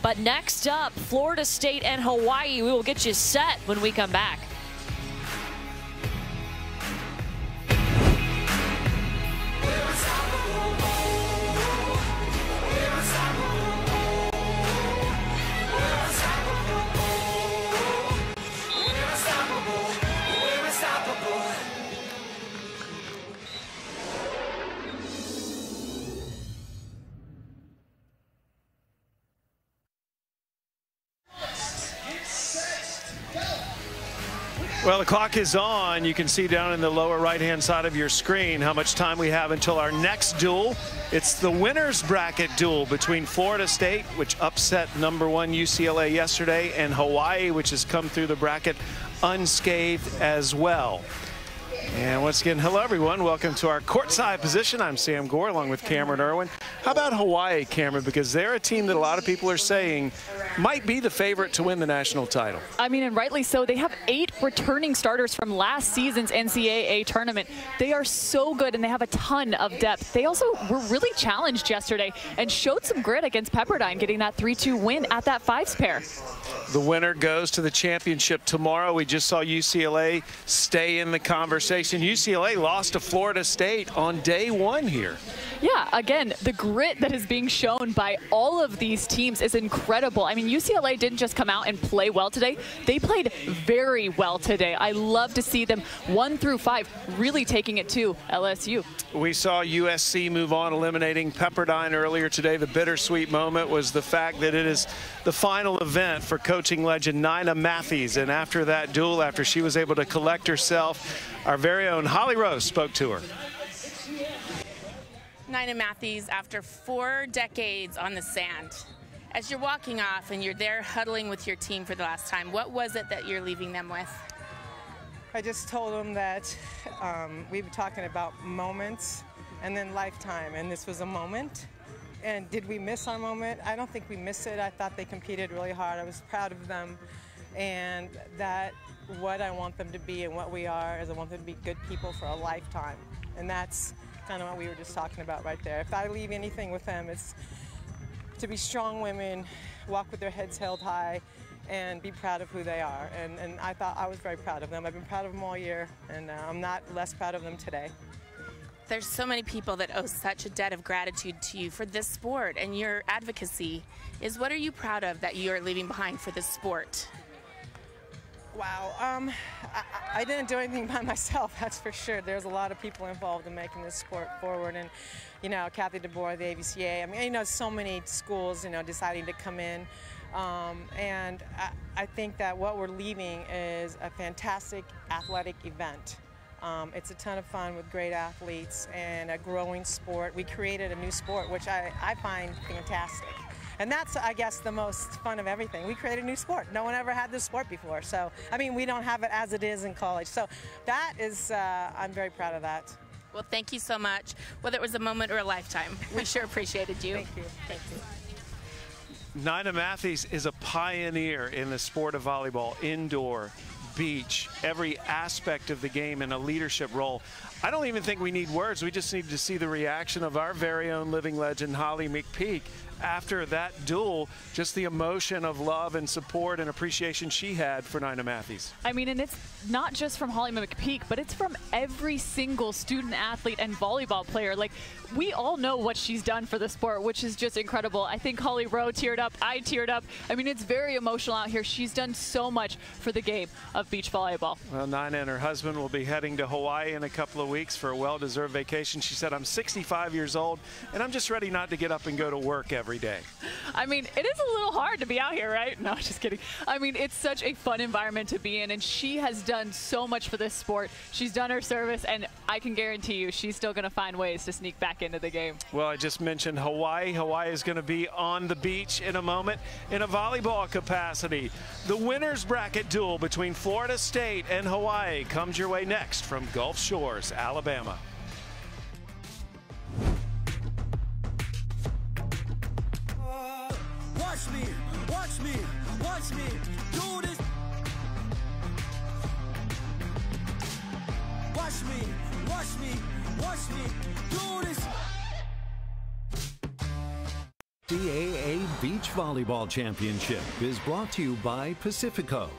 But next up, Florida State and Hawaii. We will get you set when we come back. Well, the clock is on. You can see down in the lower right-hand side of your screen how much time we have until our next duel. It's the winner's bracket duel between Florida State, which upset #1 UCLA yesterday, and Hawaii, which has come through the bracket unscathed as well. And once again, hello everyone. Welcome to our courtside position. I'm Sam Gore along with Cameron Irwin. How about Hawaii, Cameron? Because they're a team that a lot of people are saying might be the favorite to win the national title. I mean, and rightly so. They have 8 returning starters from last season's NCAA tournament. They are so good, and they have a ton of depth. They also were really challenged yesterday and showed some grit against Pepperdine, getting that 3-2 win at that 5s pair. The winner goes to the championship tomorrow. We just saw UCLA stay in the conversation. UCLA lost to Florida State on day 1 here. Yeah, again, the grit that is being shown by all of these teams is incredible. I mean, UCLA didn't just come out and play well today. They played very well today. I love to see them 1 through 5 really taking it to LSU. We saw USC move on, eliminating Pepperdine earlier today. The bittersweet moment was the fact that it is the final event for coaching legend Nina Matthews. And after that duel, after she was able to collect herself, our very own Holly Rose spoke to her. Nina Matthews, after 4 decades on the sand, as you're walking off and you're there huddling with your team for the last time, what was it that you're leaving them with? I just told them that we were talking about moments and then lifetime, and this was a moment. And did we miss our moment? I don't think we missed it. I thought they competed really hard. I was proud of them, and that what I want them to be and what we are is I want them to be good people for a lifetime. And that's kind of what we were just talking about right there. If I leave anything with them, it's to be strong women, walk with their heads held high, and be proud of who they are. And I thought I was very proud of them. I've been proud of them all year, and I'm not less proud of them today. There's so many people that owe such a debt of gratitude to you for this sport, and your advocacy is, what are you proud of that you're leaving behind for this sport? Wow, I didn't do anything by myself, that's for sure. There's a lot of people involved in making this sport forward, and, you know, Kathy DeBoer, the AVCA, I mean, you know, so many schools, you know, deciding to come in, and I think that what we're leaving is a fantastic athletic event. It's a ton of fun with great athletes and a growing sport. We created a new sport, which I find fantastic. And that's, I guess, the most fun of everything. We created a new sport. No one ever had this sport before. So, I mean, we don't have it as it is in college. So that is, I'm very proud of that. Well, thank you so much. Whether it was a moment or a lifetime, we sure appreciated you. Thank you. Thank you. Nina Matthews is a pioneer in the sport of volleyball, indoor, beach, every aspect of the game in a leadership role. I don't even think we need words. We just need to see the reaction of our very own living legend, Holly McPeak, after that duel, just the emotion of love and support and appreciation she had for Nina Matthews. I mean, and it's not just from Holly McPeak, but it's from every single student athlete and volleyball player. Like, we all know what she's done for the sport, which is just incredible. I think Holly Rowe teared up. I teared up. I mean, it's very emotional out here. She's done so much for the game of beach volleyball. Well, Nina and her husband will be heading to Hawaii in a couple of weeks for a well-deserved vacation. She said, I'm 65 years old, and I'm just ready not to get up and go to work every day. I mean, it is a little hard to be out here, right? No, just kidding. I mean, it's such a fun environment to be in, and she has done so much for this sport. She's done her service, and I can guarantee you she's still going to find ways to sneak back into the game. Well, I just mentioned Hawaii. Hawaii is going to be on the beach in a moment in a volleyball capacity. The winner's bracket duel between Florida State and Hawaii comes your way next from Gulf Shores, Alabama. Watch me, watch me, watch me do this. Watch me, watch me, watch me do this. NCAA Beach Volleyball Championship is brought to you by Pacifico,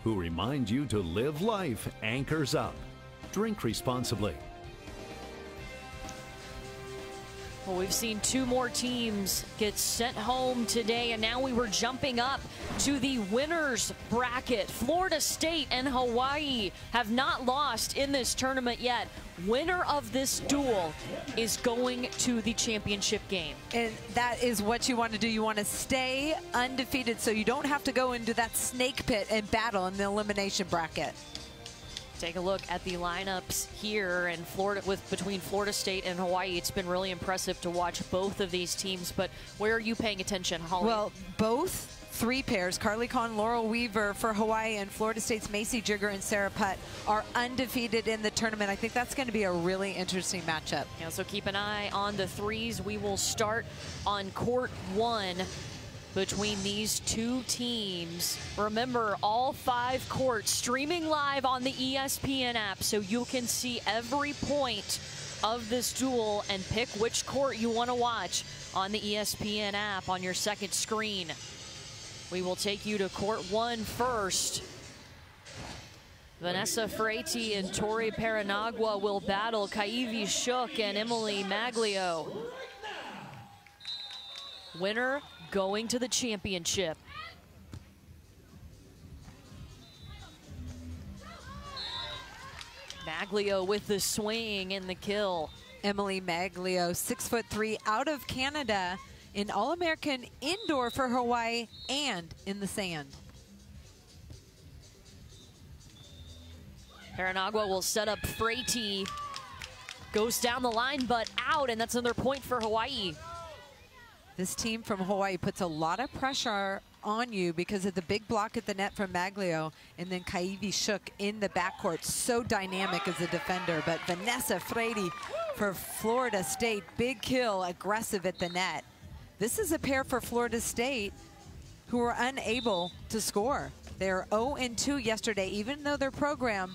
who remind you to live life anchors up. Drink responsibly. Well, we've seen two more teams get sent home today, and now we were jumping up to the winners bracket. Florida State and Hawaii have not lost in this tournament yet. Winner of this duel is going to the championship game. And that is what you want to do. You want to stay undefeated so you don't have to go into that snake pit and battle in the elimination bracket. Take a look at the lineups here in Florida between Florida State and Hawaii. It's been really impressive to watch both of these teams, but where are you paying attention, Holly? Well, both three pairs, Carly Kahn, Laurel Weaver for Hawaii, and Florida State's Macy Jigger and Sarah Putt are undefeated in the tournament. I think that's going to be a really interesting matchup. Yeah, so keep an eye on the threes. We will start on court one between these two teams. Remember, all 5 courts streaming live on the ESPN app, so you can see every point of this duel and pick which court you want to watch on the ESPN app on your second screen. We will take you to court one first. Vanessa Freiti and Tori Paranagua will battle Kaivi Shook and Emily Maglio. Winner going to the championship. Maglio with the swing and the kill. Emily Maglio, 6'3", out of Canada, in All-American indoor for Hawaii and in the sand. Paranagua will set up Freiti. Goes down the line, but out, and that's another point for Hawaii. This team from Hawaii puts a lot of pressure on you because of the big block at the net from Maglio, and then Kaivi Shook in the backcourt. So dynamic as a defender, but Vanessa Freiti for Florida State, big kill, aggressive at the net. This is a pair for Florida State who were unable to score. They're 0-2 yesterday. Even though their program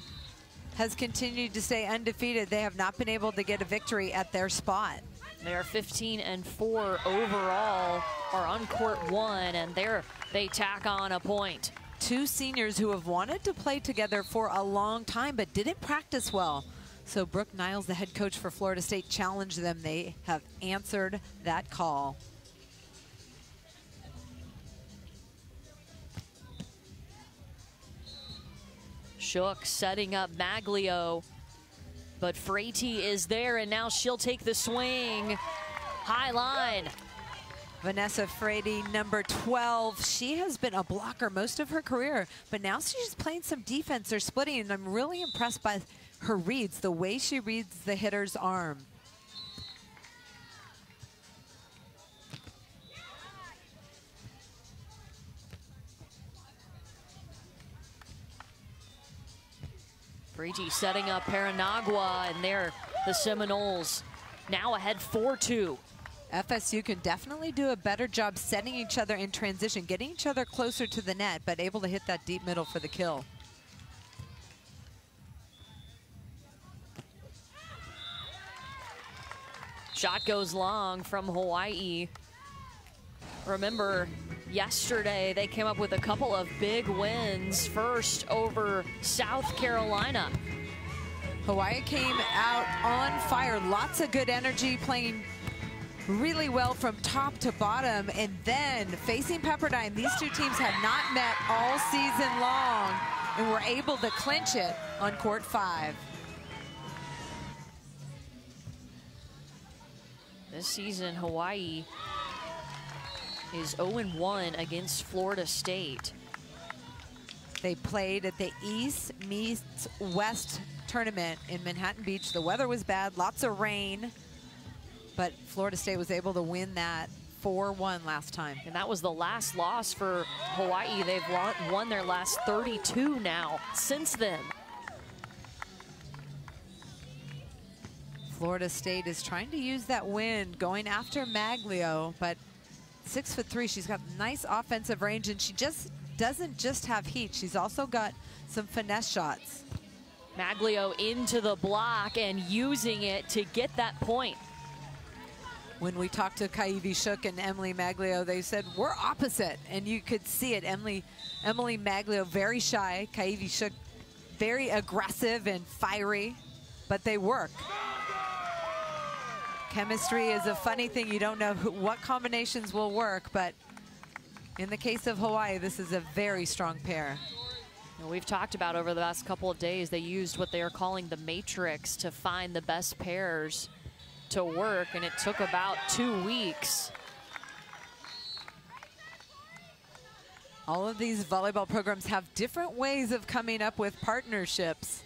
has continued to stay undefeated, they have not been able to get a victory at their spot. They are 15-4 overall, are on court one, and they tack on a point. Two seniors who have wanted to play together for a long time but didn't practice well. So Brooke Niles, the head coach for Florida State, challenged them. They have answered that call. Shook setting up Maglio, but Freiti is there, and now she'll take the swing. High line. Vanessa Freiti, number 12. She has been a blocker most of her career, but now she's playing some defense. They're splitting, and I'm really impressed by her reads, the way she reads the hitter's arm. Freiti setting up Paranagua, and there the Seminoles now ahead 4-2. FSU can definitely do a better job setting each other in transition, getting each other closer to the net, but able to hit that deep middle for the kill. Shot goes long from Hawaii. Remember, yesterday they came up with a couple of big wins. First over South Carolina. Hawaii came out on fire. Lots of good energy, playing really well from top to bottom, and then facing Pepperdine. These two teams have not met all season long and were able to clinch it on court 5. This season, Hawaii is 0-1 against Florida State. They played at the East meets West tournament in Manhattan Beach. The weather was bad, lots of rain, but Florida State was able to win that 4-1 last time. And that was the last loss for Hawaii. They've won their last 32 now since then. Florida State is trying to use that win, going after Maglio, but 6'3", she's got nice offensive range, and she just doesn't just have heat. She's also got some finesse shots. Maglio into the block and using it to get that point. When we talked to Kaivi Shook and Emily Maglio, they said, we're opposite. And you could see it. Emily Maglio, very shy. Kaivi Shook, very aggressive and fiery, but they work. Chemistry is a funny thing. You don't know what combinations will work, but in the case of Hawaii, this is a very strong pair. We've talked about over the last couple of days, they used what they are calling the matrix to find the best pairs to work, and it took about 2 weeks. All of these volleyball programs have different ways of coming up with partnerships,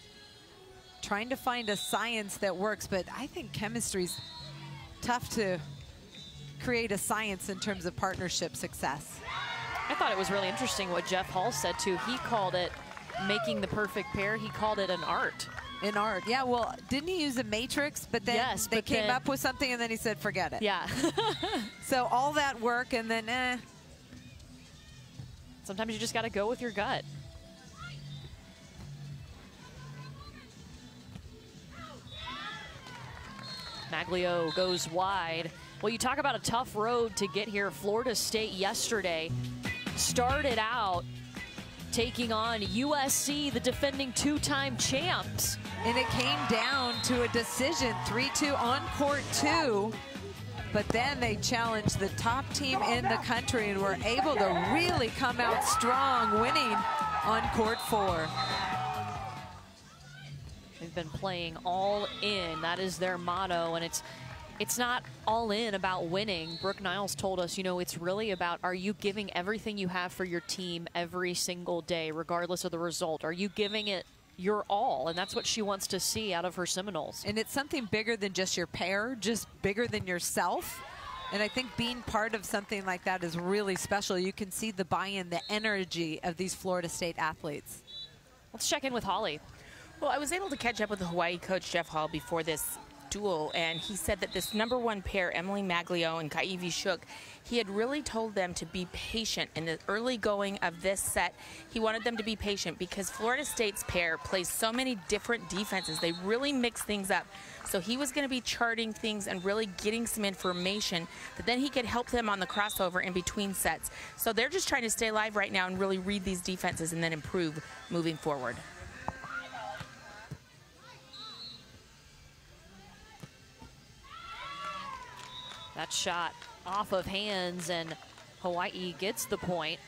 trying to find a science that works, but I think chemistry's tough to create a science in terms of partnership success. I thought it was really interesting what Jeff Hall said too. He called it making the perfect pair. He called it an art. An art, yeah. Well, didn't he use a matrix? But then yes, they came up with something, and then he said, "Forget it." Yeah. So all that work, and then, Sometimes you just got to go with your gut. Maglio goes wide. Well, you talk about a tough road to get here. Florida State yesterday started out taking on USC, the defending two-time champs. And it came down to a decision, 3-2 on court 2. But then they challenged the top team in the country and were able to really come out strong, winning on court 4. They've been playing all in. That is their motto, and it's not all in about winning. Brooke Niles told us, you know, it's really about, are you giving everything you have for your team every single day, regardless of the result? Are you giving it your all? And that's what she wants to see out of her Seminoles. And it's something bigger than just your pair, just bigger than yourself. And I think being part of something like that is really special. You can see the buy-in, the energy of these Florida State athletes. Let's check in with Holly. Well, I was able to catch up with the Hawaii coach, Jeff Hall, before this duel, and he said that this #1 pair, Emily Maglio and Kaivi Shook, he had really told them to be patient in the early going of this set. He wanted them to be patient because Florida State's pair plays so many different defenses. They really mix things up. So he was going to be charting things and really getting some information that then he could help them on the crossover in between sets. So they're just trying to stay alive right now and really read these defenses and then improve moving forward. That shot off of hands, and Hawaii gets the point.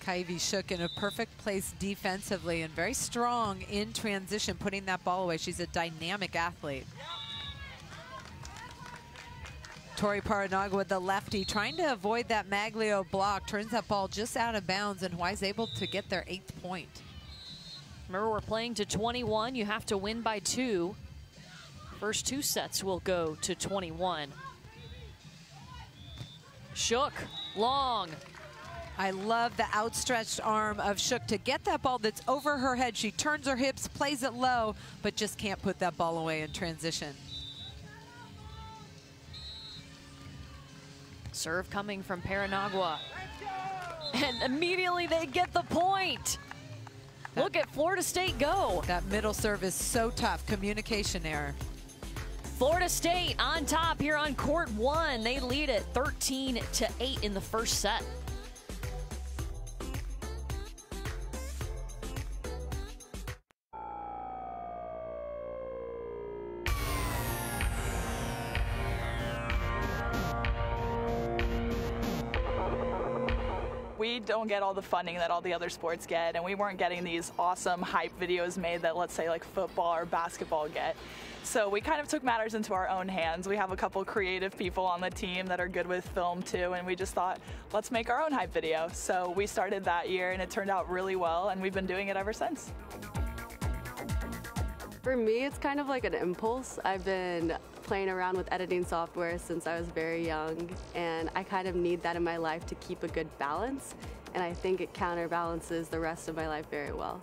Kaivi Shook in a perfect place defensively and very strong in transition, putting that ball away. She's a dynamic athlete. Tori Paranagua with the lefty, trying to avoid that Maglio block, turns that ball just out of bounds, and Hawaii's able to get their 8th point. Remember, we're playing to 21. You have to win by 2. First 2 sets will go to 21. Shook, long. I love the outstretched arm of Shook to get that ball that's over her head. She turns her hips, plays it low, but just can't put that ball away in transition. Serve coming from Paranagua. And immediately they get the point. Look at Florida State go. That middle serve is so tough. Communication error. Florida State on top here on court 1. They lead it 13-8 in the first set. We don't get all the funding that all the other sports get, and we weren't getting these awesome hype videos made that, let's say, like football or basketball get. So we kind of took matters into our own hands. We have a couple creative people on the team that are good with film too, and we just thought, let's make our own hype video. So we started that year, and it turned out really well, and we've been doing it ever since. For me, it's kind of like an impulse. I've been playing around with editing software since I was very young, and I kind of need that in my life to keep a good balance, and I think it counterbalances the rest of my life very well.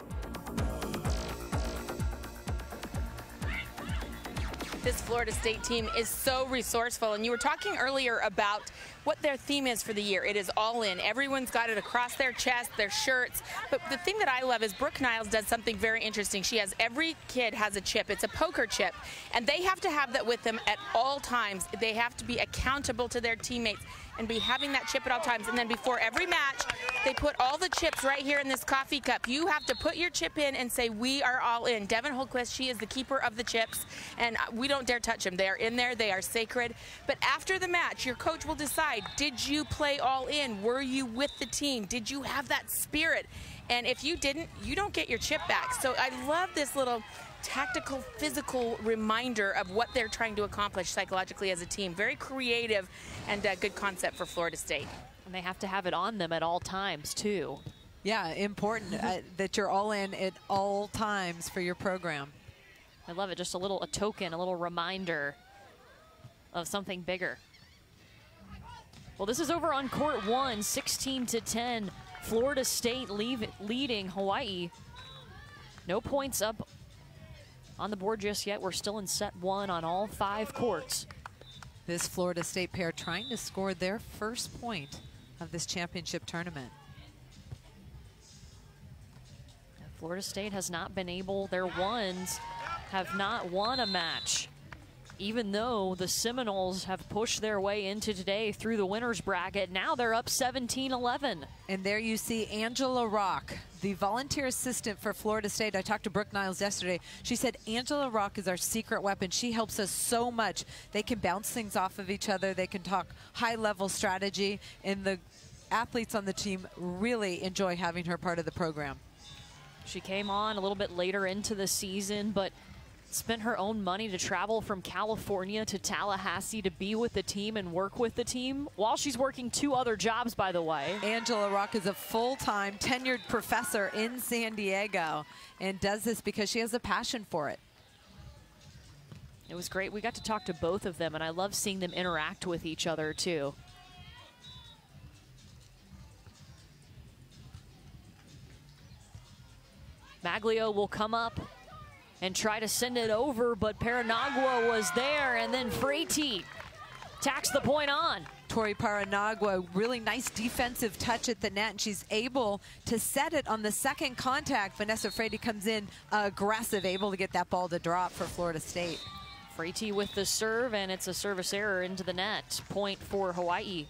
This Florida State team is so resourceful, and you were talking earlier about what their theme is for the year. It is all in. Everyone's got it across their chest, their shirts. But the thing that I love is Brooke Niles does something very interesting. Every kid has a chip. It's a poker chip, and they have to have that with them at all times. They have to be accountable to their teammates and be having that chip at all times. And then before every match, they put all the chips right here in this coffee cup. You have to put your chip in and say, we are all in. Devin Holquist, she is the keeper of the chips, and we don't dare touch them. They are in there. They are sacred. But after the match, your coach will decide, did you play all in? Were you with the team? Did you have that spirit? And if you didn't, you don't get your chip back. So I love this little tactical, physical reminder of what they're trying to accomplish psychologically as a team. Very creative and a good concept for Florida State. And they have to have it on them at all times, too. Yeah, important that you're all in at all times for your program. I love it. Just a token, a little reminder of something bigger. Well, this is over on court 1, 16-10. Florida State leading Hawaii. No points up on the board just yet. We're still in set 1 on all 5 courts. This Florida State pair trying to score their first point of this championship tournament. Florida State has not been able, their ones have not won a match, even though the Seminoles have pushed their way into today through the winner's bracket. Now they're up 17-11. And there you see Angela Rock, the volunteer assistant for Florida State. I talked to Brooke Niles yesterday. She said Angela Rock is our secret weapon. She helps us so much. They can bounce things off of each other. They can talk high-level strategy, and the athletes on the team really enjoy having her part of the program. She came on a little bit later into the season, but spent her own money to travel from California to Tallahassee to be with the team and work with the team while she's working 2 other jobs, by the way. Angela Rock is a full-time tenured professor in San Diego and does this because she has a passion for it. It was great. We got to talk to both of them, and I love seeing them interact with each other, too. Maglio will come up and try to send it over, but Paranagua was there, and then Freiti tacks the point on. Tori Paranagua, really nice defensive touch at the net, and she's able to set it on the second contact. Vanessa Freiti comes in aggressive, able to get that ball to drop for Florida State. Freiti with the serve, and it's a service error into the net. Point for Hawaii.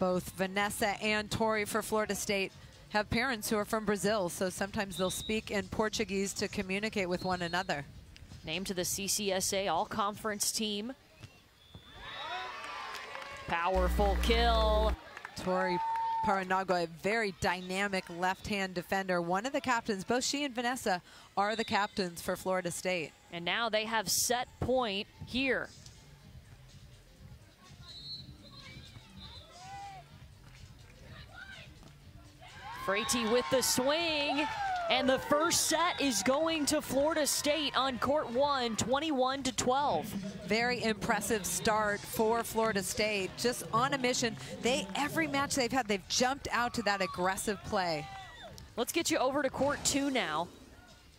Both Vanessa and Tori for Florida State have parents who are from Brazil, so sometimes they'll speak in Portuguese to communicate with one another. Named to the CCSA All-Conference team. Powerful kill. Tori Paranagua, a very dynamic left-hand defender. One of the captains, both she and Vanessa are the captains for Florida State. And now they have set point here. Freiti with the swing, and the first set is going to Florida State on court 1, 21-12. Very impressive start for Florida State, just on a mission. Every match they've had, they've jumped out to that aggressive play. Let's get you over to court 2 now.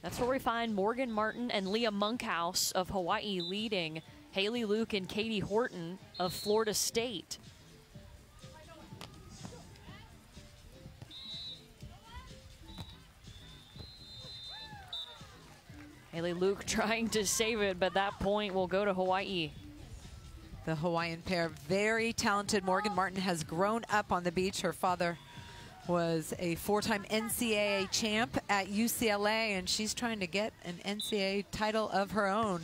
That's where we find Morgan Martin and Leah Monkhouse of Hawaii leading Haley Luke and Katie Horton of Florida State. Haley Luke trying to save it, but that point will go to Hawaii. The Hawaiian pair, very talented. Morgan Martin has grown up on the beach. Her father was a 4-time NCAA champ at UCLA, and she's trying to get an NCAA title of her own.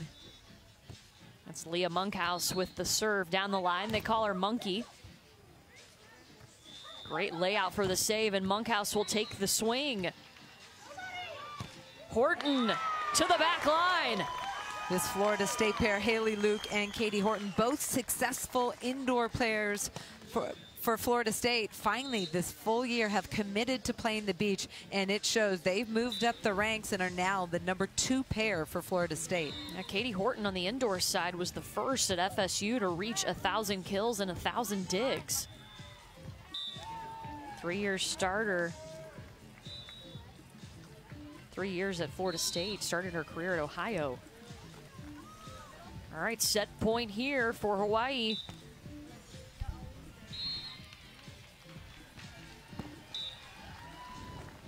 That's Leah Monkhouse with the serve down the line. They call her Monkey. Great layout for the save, and Monkhouse will take the swing. Horton to the back line. This Florida State pair, Haley Luke and Katie Horton, both successful indoor players for Florida State. Finally, this full year have committed to playing the beach, and it shows. They've moved up the ranks and are now the #2 pair for Florida State. Now, Katie Horton on the indoor side was the first at FSU to reach 1,000 kills and 1,000 digs. 3-year starter. 3 years at Florida State, started her career at Ohio. All right, set point here for Hawaii.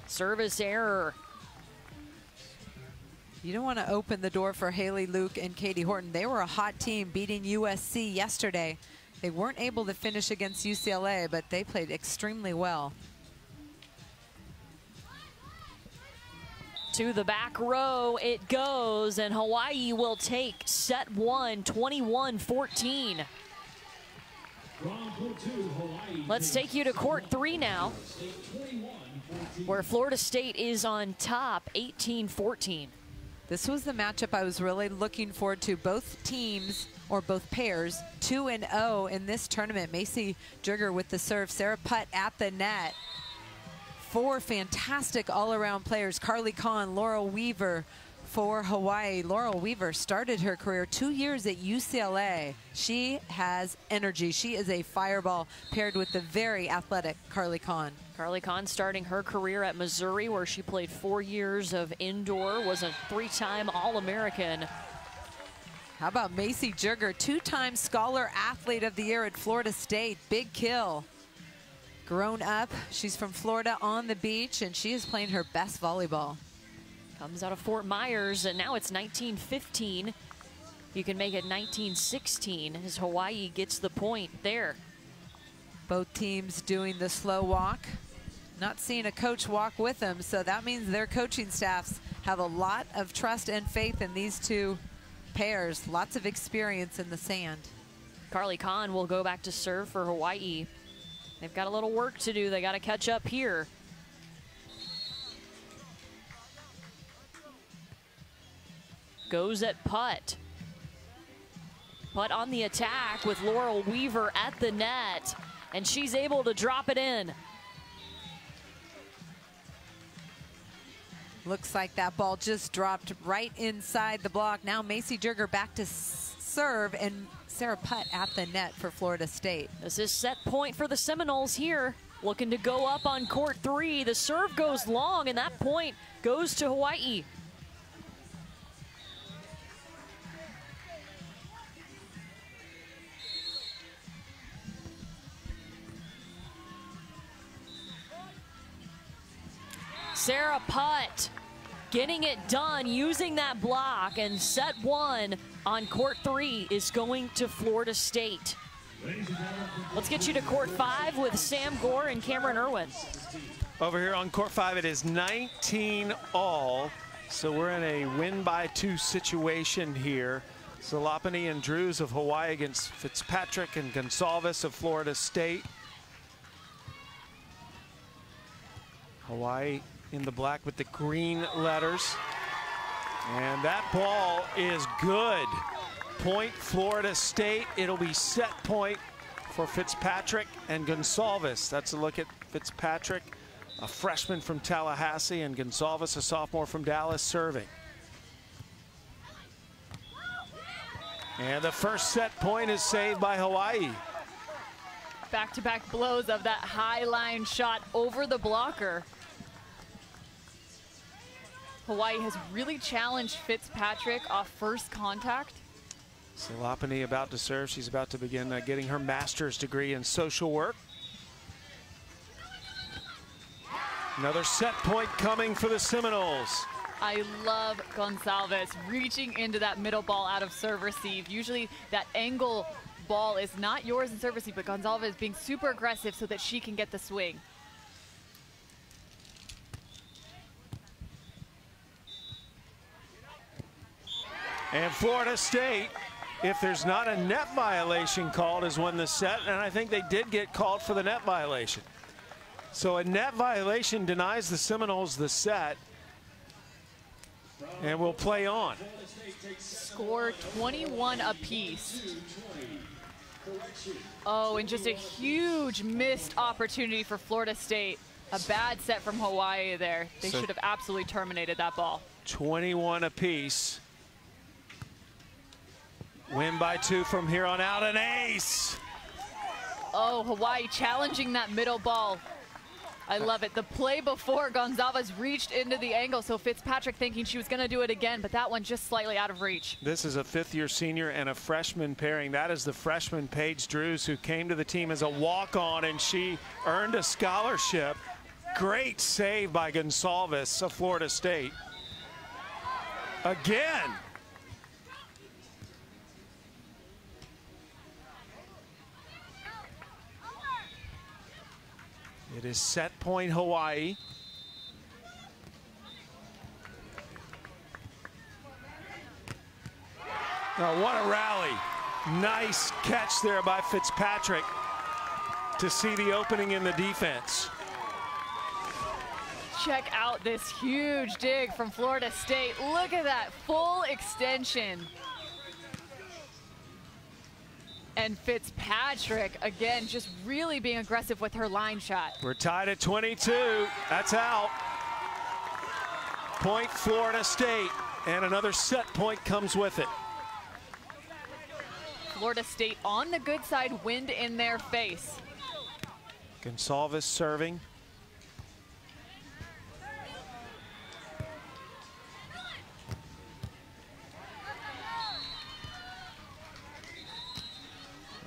Service error. You don't want to open the door for Haley Luke and Katie Horton. They were a hot team beating USC yesterday. They weren't able to finish against UCLA, but they played extremely well. To the back row it goes, and Hawaii will take set one, 21-14. Let's take you to court 3 now, where Florida State is on top, 18-14. This was the matchup I was really looking forward to. Both teams, or both pairs, 2-0 in this tournament. Macy Jurger with the serve, Sarah Putt at the net. 4 fantastic all-around players, Carly Kahn, Laurel Weaver for Hawaii. Laurel Weaver started her career 2 years at UCLA. She has energy. She is a fireball paired with the very athletic Carly Kahn. Carly Kahn starting her career at Missouri, where she played 4 years of indoor, was a 3-time All-American. How about Macy Jurger, 2-time Scholar Athlete of the Year at Florida State. Big kill. Grown up, she's from Florida on the beach, and she is playing her best volleyball. Comes out of Fort Myers, and now it's 19-15. You can make it 19-16 as Hawaii gets the point there. Both teams doing the slow walk. Not seeing a coach walk with them, so that means their coaching staffs have a lot of trust and faith in these two pairs. Lots of experience in the sand. Carly Kahn will go back to serve for Hawaii. They've got a little work to do. They got to catch up here. Goes at Putt. Putt on the attack with Laurel Weaver at the net, and she's able to drop it in. Looks like that ball just dropped right inside the block. Now Macy Jurger back to serve, and Sarah Putt at the net for Florida State. This is set point for the Seminoles here. Looking to go up on court 3. The serve goes long, and that point goes to Hawaii. Sarah Putt getting it done using that block, and set 1 on court 3 is going to Florida State. Let's get you to court 5 with Sam Gore and Cameron Irwin. Over here on court 5, it is 19 all, so we're in a win by 2 situation here. Zalapany and Drews of Hawaii against Fitzpatrick and Goncalves of Florida State. Hawaii in the black with the green letters. And that ball is good. Point Florida State. It'll be set point for Fitzpatrick and Goncalves. That's a look at Fitzpatrick, a freshman from Tallahassee, and Goncalves, a sophomore from Dallas, serving. And the first set point is saved by Hawaii. Back-to-back blows of that high line shot over the blocker. Hawaii has really challenged Fitzpatrick off first contact. Zalapany about to serve. She's about to begin getting her master's degree in social work. Another set point coming for the Seminoles. I love Goncalves reaching into that middle ball out of serve receive. Usually that angle ball is not yours in serve receive, but Goncalves being super aggressive so that she can get the swing. And Florida State, if there's not a net violation called, has won the set, and I think they did get called for the net violation. So a net violation denies the Seminoles the set, and we'll play on. Score 21 apiece. Oh, and just a huge missed opportunity for Florida State. A bad set from Hawaii there. They should have absolutely terminated that ball. 21 apiece. Win by 2 from here on out, an ace. Oh, Hawaii challenging that middle ball. I love it. The play before, Goncalves reached into the angle, so Fitzpatrick thinking she was going to do it again, but that one just slightly out of reach. This is a fifth-year senior and a freshman pairing. That is the freshman Paige Drews, who came to the team as a walk-on, and she earned a scholarship. Great save by Goncalves of Florida State. Again. It is set point Hawaii. Oh, what a rally. Nice catch there by Fitzpatrick to see the opening in the defense. Check out this huge dig from Florida State. Look at that full extension. And Fitzpatrick, again, just really being aggressive with her line shot. We're tied at 22. That's out. Point Florida State, and another set point comes with it. Florida State on the good side, wind in their face. Goncalves serving.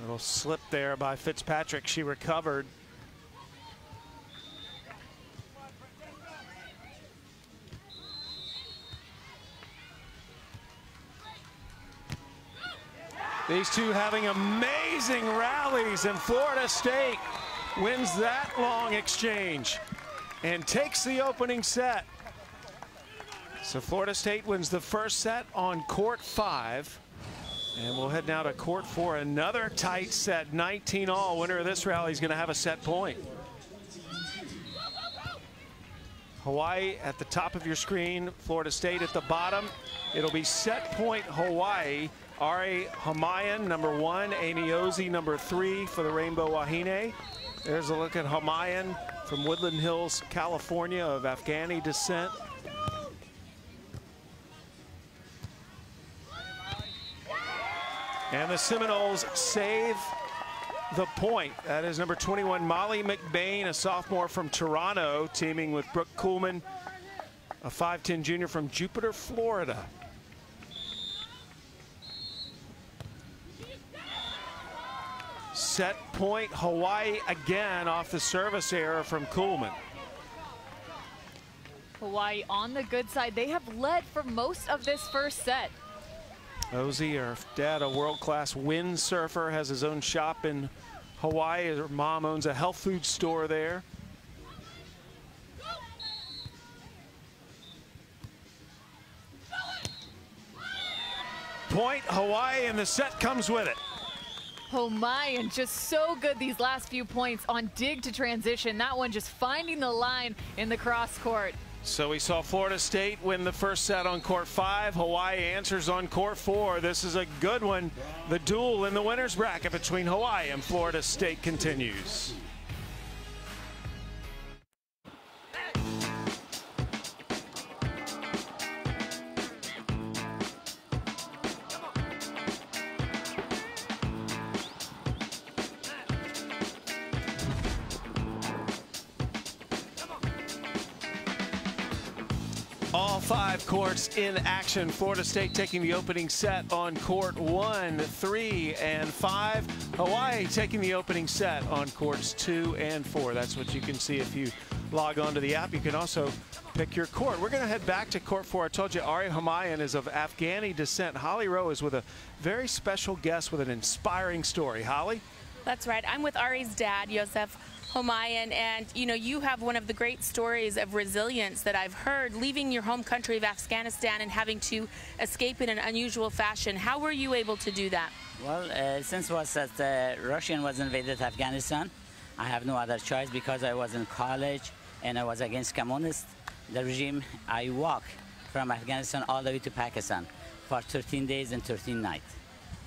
Little slip there by Fitzpatrick. She recovered. These two having amazing rallies, and Florida State wins that long exchange and takes the opening set. So Florida State wins the first set on court 5. And we'll head now to court 4. Another tight set, 19-all. Winner of this rally is going to have a set point. Hawaii at the top of your screen, Florida State at the bottom. It'll be set point Hawaii. Ari Hamayan, number 1. Amy Ozzie, number 3 for the Rainbow Wahine. There's a look at Hamayan from Woodland Hills, California, of Afghani descent. And the Seminoles save the point. That is number 21, Molly McBain, a sophomore from Toronto, teaming with Brooke Kuhlman, a 5'10" junior from Jupiter, Florida. Set point Hawaii again off the service error from Kuhlman. Hawaii on the good side. They have led for most of this first set. Ozzie, her dad, a world-class windsurfer, has his own shop in Hawaii. Her mom owns a health food store there. Point Hawaii, and the set comes with it. Hamayan just so good these last few points on dig to transition. That one just finding the line in the cross court. So we saw Florida State win the first set on court 5. Hawaii answers on court 4. This is a good one. The duel in the winner's bracket between Hawaii and Florida State continues. All 5 courts in action. Florida State taking the opening set on court 1, 3, and 5. Hawaii taking the opening set on courts 2 and 4. That's what you can see if you log on to the app. You can also pick your court. We're going to head back to court 4. I told you Ari Hamayan is of Afghani descent. Holly Rowe is with a very special guest with an inspiring story. Holly? That's right. I'm with Ari's dad, Yosef Hamayan, and you know, you have one of the great stories of resilience that I've heard, leaving your home country of Afghanistan and having to escape in an unusual fashion. How were you able to do that? Well, since was that Russian was invaded Afghanistan, I have no other choice because I was in college and I was against communist, the regime. I walked from Afghanistan all the way to Pakistan for 13 days and 13 nights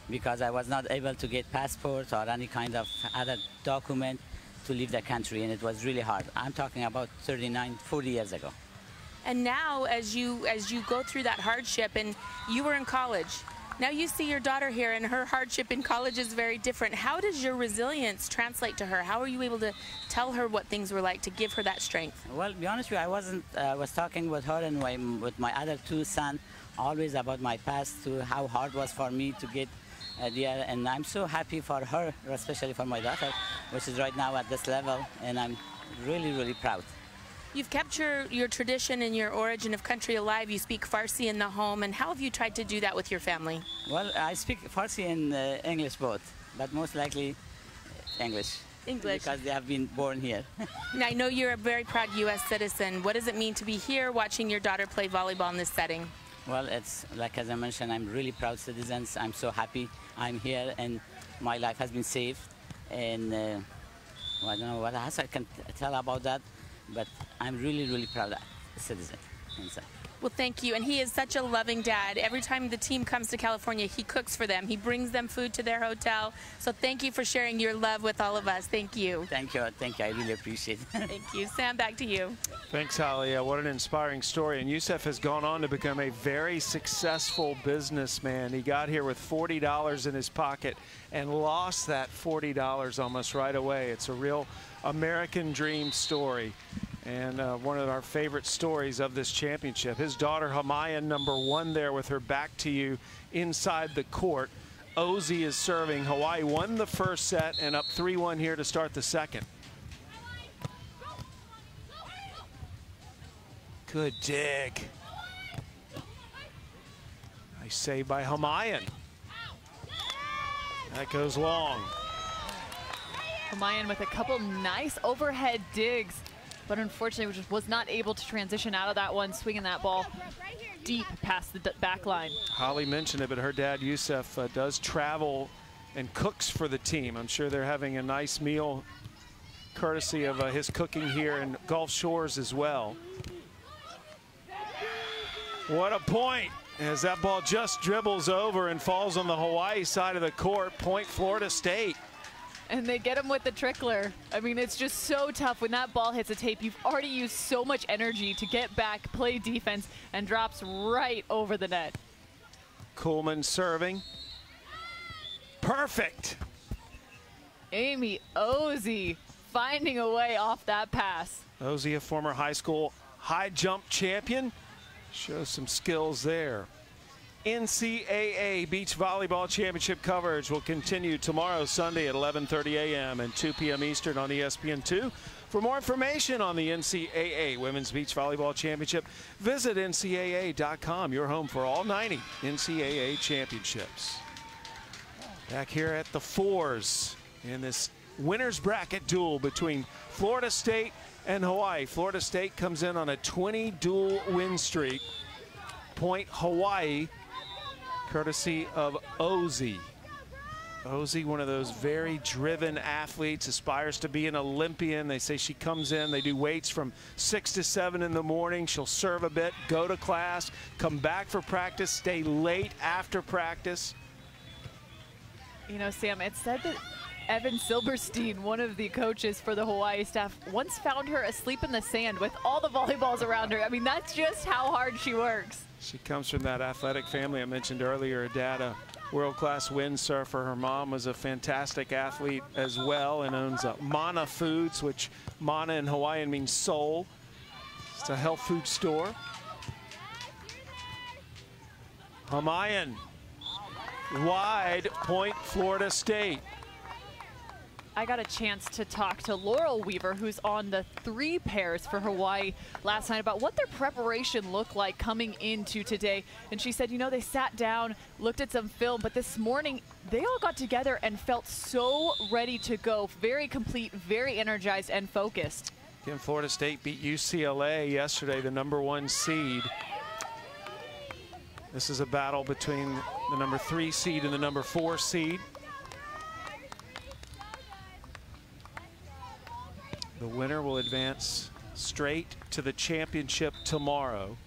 because I was not able to get passport or any kind of other document to leave the country, and it was really hard. I'm talking about 40 years ago. And now, as you go through that hardship, and you were in college, Now you see your daughter here, and her hardship in college is very different. How does your resilience translate to her? How are you able to tell her what things were like to give her that strength? Well, to be honest with you, I was talking with her and with my other two sons always about my past, to how hard it was for me to get there, and I'm so happy for her, especially for my daughter, which is right now at this level, and I'm really, really proud. You've kept your tradition and your origin of country alive. You speak Farsi in the home, and how have you tried to do that with your family? Well, I speak Farsi and English both, but most likely English. English. Because they have been born here. Now, I know you're a very proud U.S. citizen. What does it mean to be here watching your daughter play volleyball in this setting? Well, it's like, as I mentioned, I'm really proud citizen. I'm so happy I'm here, and my life has been saved. And well, I don't know what else I can tell about that, but I'm really, really proud citizen. Well, thank you. And he is such a loving dad. Every time the team comes to California, he cooks for them. He brings them food to their hotel. So thank you for sharing your love with all of us. Thank you. Thank you. Thank you. I really appreciate it. Thank you. Sam, back to you. Thanks, Holly. Yeah, what an inspiring story. And Youssef has gone on to become a very successful businessman. He got here with $40 in his pocket and lost that $40 almost right away. It's a real American dream story. And one of our favorite stories of this championship. His daughter, Hamayan, #1 there with her back to you inside the court. Ozzy is serving. Hawaii won the first set and up 3-1 here to start the second. Good dig. Nice save by Hamayan. That goes long. Hamayan with a couple nice overhead digs, but unfortunately just was not able to transition out of that one, swinging that ball deep past the back line. Holly mentioned it, but her dad, Youssef, does travel and cooks for the team. I'm sure they're having a nice meal courtesy of his cooking here in Gulf Shores as well. What a point, as that ball just dribbles over and falls on the Hawaii side of the court. Point Florida State. And they get him with the trickler. I mean, it's just so tough when that ball hits a tape. You've already used so much energy to get back, play defense, and drops right over the net. Kuhlman serving. Perfect. Amy Ozzy finding a way off that pass. Ozzy, a former high school high jump champion, shows some skills there. NCAA Beach Volleyball Championship coverage will continue tomorrow, Sunday at 11:30 a.m. and 2 p.m. Eastern on ESPN2. For more information on the NCAA Women's Beach Volleyball Championship, visit ncaa.com, your home for all 90 NCAA championships. Back here at the fours in this winner's bracket duel between Florida State and Hawaii. Florida State comes in on a 20-duel win streak. Point Hawaii, courtesy of Ozzy. Ozzy, one of those very driven athletes, aspires to be an Olympian. They say she comes in, they do weights from 6 to 7 in the morning. She'll serve a bit, go to class, come back for practice, stay late after practice. You know, Sam, it's said that Evan Silberstein, one of the coaches for the Hawaii staff, once found her asleep in the sand with all the volleyballs around her. I mean, that's just how hard she works. She comes from that athletic family I mentioned earlier. Her dad, a world-class windsurfer. Her mom was a fantastic athlete as well and owns Mana Foods, which Mana in Hawaiian means soul. It's a health food store. Hamayan, wide point Florida State. I got a chance to talk to Laurel Weaver, who's on the 3 pairs for Hawaii last night, about what their preparation looked like coming into today. And she said, you know, they sat down, looked at some film, but this morning they all got together and felt so ready to go. Very complete, very energized and focused. Again, Florida State beat UCLA yesterday, the #1 seed. This is a battle between the #3 seed and the #4 seed. The winner will advance straight to the championship tomorrow.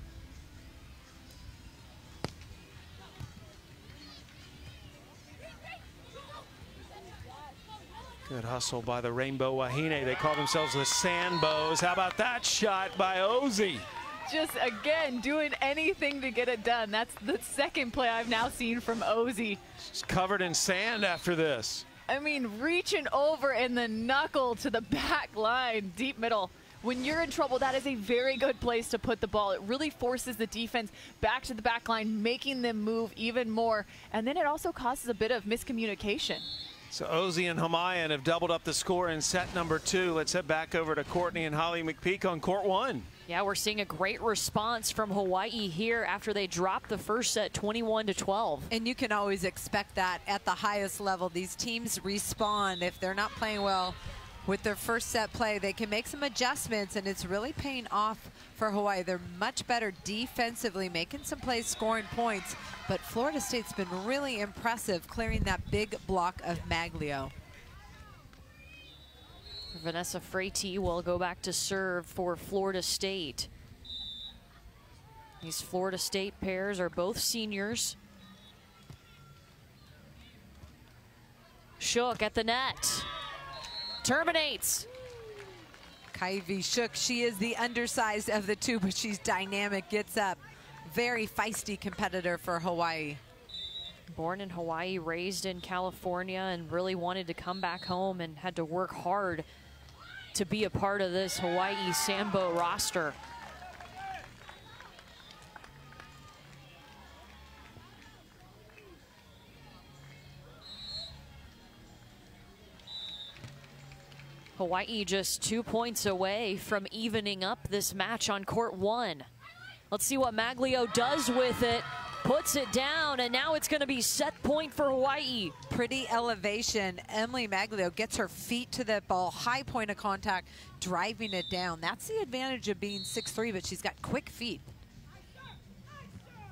Good hustle by the Rainbow Wahine. They call themselves the Sandbows. How about that shot by Ozzy? Just, again, doing anything to get it done. That's the second play I've now seen from Ozzy. She's covered in sand after this. I mean, reaching over in the knuckle to the back line, deep middle. When you're in trouble, that is a very good place to put the ball. It really forces the defense back to the back line, making them move even more. And then it also causes a bit of miscommunication. So Ozzy and Hamayan have doubled up the score in set number 2. Let's head back over to Courtney and Holly McPeak on court 1. Yeah, we're seeing a great response from Hawaii here after they dropped the first set 21-12. And you can always expect that at the highest level. These teams respond. If they're not playing well with their first set play, they can make some adjustments, and it's really paying off for Hawaii. They're much better defensively, making some plays, scoring points, but Florida State's been really impressive clearing that big block of Maglio. Vanessa Freiti will go back to serve for Florida State. These Florida State pairs are both seniors. Shook at the net. Terminates. Kaivi Shook, she is the undersized of the two, but she's dynamic, gets up. Very feisty competitor for Hawaii. Born in Hawaii, raised in California, and really wanted to come back home and had to work hard to be a part of this Hawaii Sambo roster. Hawaii just 2 points away from evening up this match on court 1. Let's see what Maglio does with it. Puts it down, and now it's going to be set point for Hawaii. Pretty elevation. Emily Maglio gets her feet to that ball, high point of contact, driving it down. That's the advantage of being 6'3", but she's got quick feet.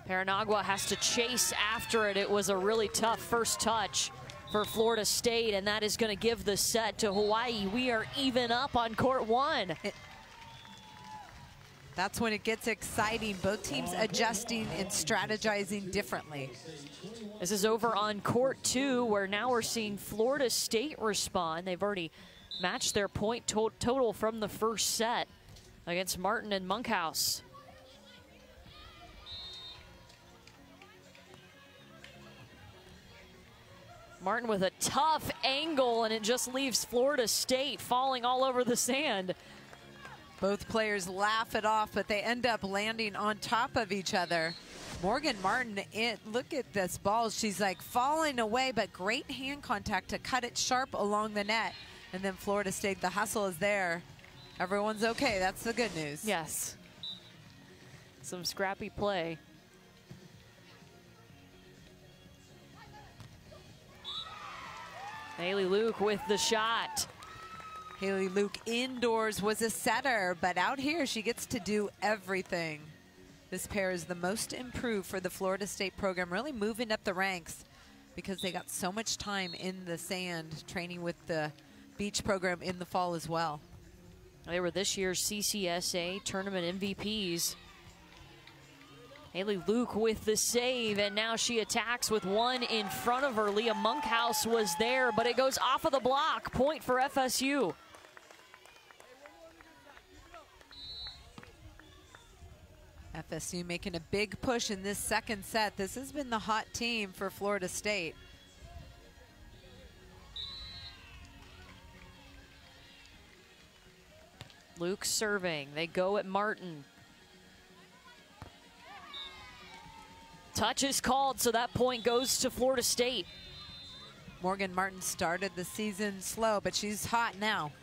Paranagua has to chase after it. It was a really tough first touch for Florida State, and that is going to give the set to Hawaii. We are even up on court 1. That's when it gets exciting. Both teams adjusting and strategizing differently. This is over on court 2, where now we're seeing Florida State respond. They've already matched their point total from the first set against Martin and Monkhouse. Martin with a tough angle, and it just leaves Florida State falling all over the sand. Both players laugh it off, but they end up landing on top of each other. Morgan Martin, look at this ball. She's like falling away, but great hand contact to cut it sharp along the net. And then Florida State, the hustle is there. Everyone's okay. That's the good news. Yes. Some scrappy play. Haley Luke with the shot. Haley Luke indoors was a setter, but out here she gets to do everything. This pair is the most improved for the Florida State program, really moving up the ranks because they got so much time in the sand training with the beach program in the fall as well. They were this year's CCSA tournament MVPs. Haley Luke with the save, and now she attacks with one in front of her. Leah Monkhouse was there, but it goes off of the block. Point for FSU. FSU making a big push in this second set. This has been the hot team for Florida State. Luke serving. They go at Martin. Touch is called, so that point goes to Florida State. Morgan Martin started the season slow, but she's hot now.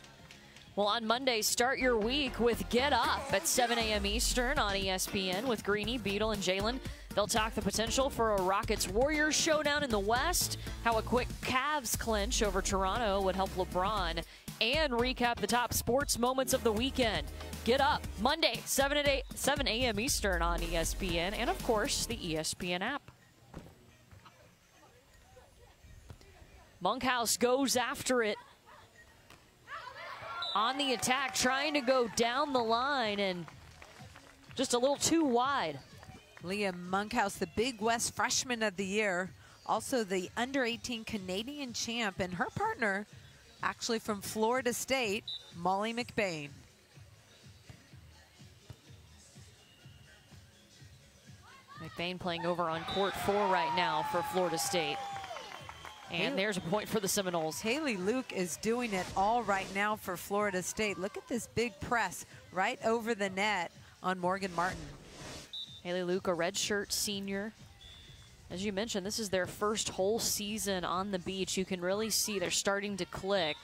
Well, on Monday, start your week with Get Up at 7 a.m. Eastern on ESPN with Greeny, Beadle, and Jalen. They'll talk the potential for a Rockets-Warriors showdown in the West, how a quick Cavs clinch over Toronto would help LeBron, and recap the top sports moments of the weekend. Get Up, Monday, 7 a.m. Eastern on ESPN, and, of course, the ESPN app. Monkhouse goes after it. On the attack, trying to go down the line, and just a little too wide. Leah Monkhouse, the Big West Freshman of the Year, also the under-18 Canadian champ, and her partner, actually from Florida State, Molly McBain. McBain playing over on court 4 right now for Florida State. And there's a point for the Seminoles. Haley Luke is doing it all right now for Florida State. Look at this big press right over the net on Morgan Martin. Haley Luke, a redshirt senior. As you mentioned, this is their first whole season on the beach. You can really see they're starting to click.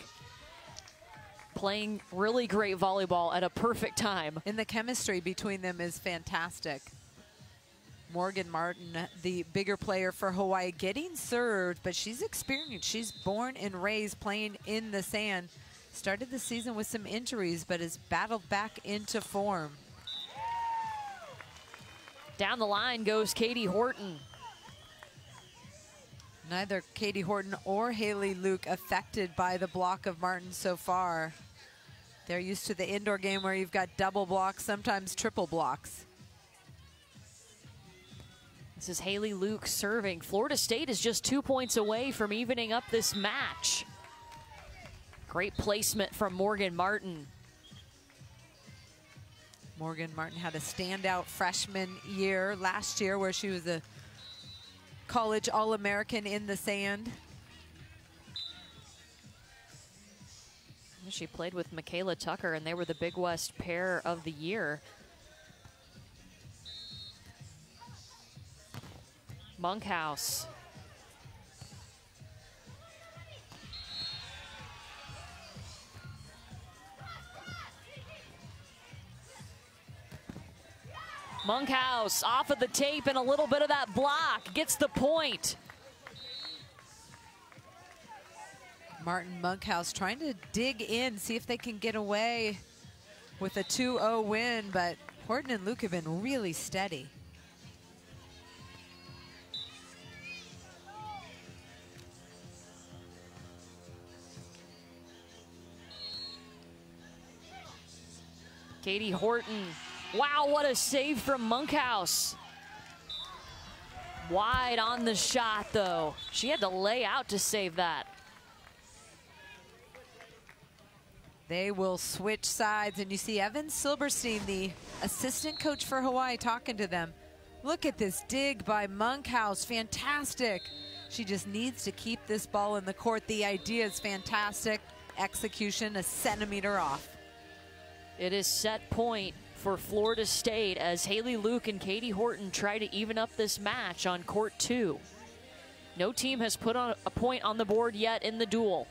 Playing really great volleyball at a perfect time. And the chemistry between them is fantastic. Morgan Martin, the bigger player for Hawaii, getting served, but she's experienced. She's born and raised playing in the sand. Started the season with some injuries, but has battled back into form. Down the line goes Katie Horton. Neither Katie Horton or Haley Luke affected by the block of Martin so far. They're used to the indoor game where you've got double blocks, sometimes triple blocks. This is Haley Luke serving. Florida State is just 2 points away from evening up this match. Great placement from Morgan Martin. Morgan Martin had a standout freshman year last year where she was a college All-American in the sand. She played with Michaela Tucker, and they were the Big West pair of the year. Monkhouse. Monkhouse off of the tape and a little bit of that block. Gets the point. Martin Monkhouse trying to dig in, see if they can get away with a 2-0 win, but Horton and Luke have been really steady. Katie Horton. Wow, what a save from Monkhouse. Wide on the shot, though. She had to lay out to save that. They will switch sides, and you see Evan Silberstein, the assistant coach for Hawaii, talking to them. Look at this dig by Monkhouse, fantastic. She just needs to keep this ball in the court. The idea is fantastic. Execution a centimeter off. It is set point for Florida State as Haley Luke and Katie Horton try to even up this match on court 2. No team has put on a point on the board yet in the duel.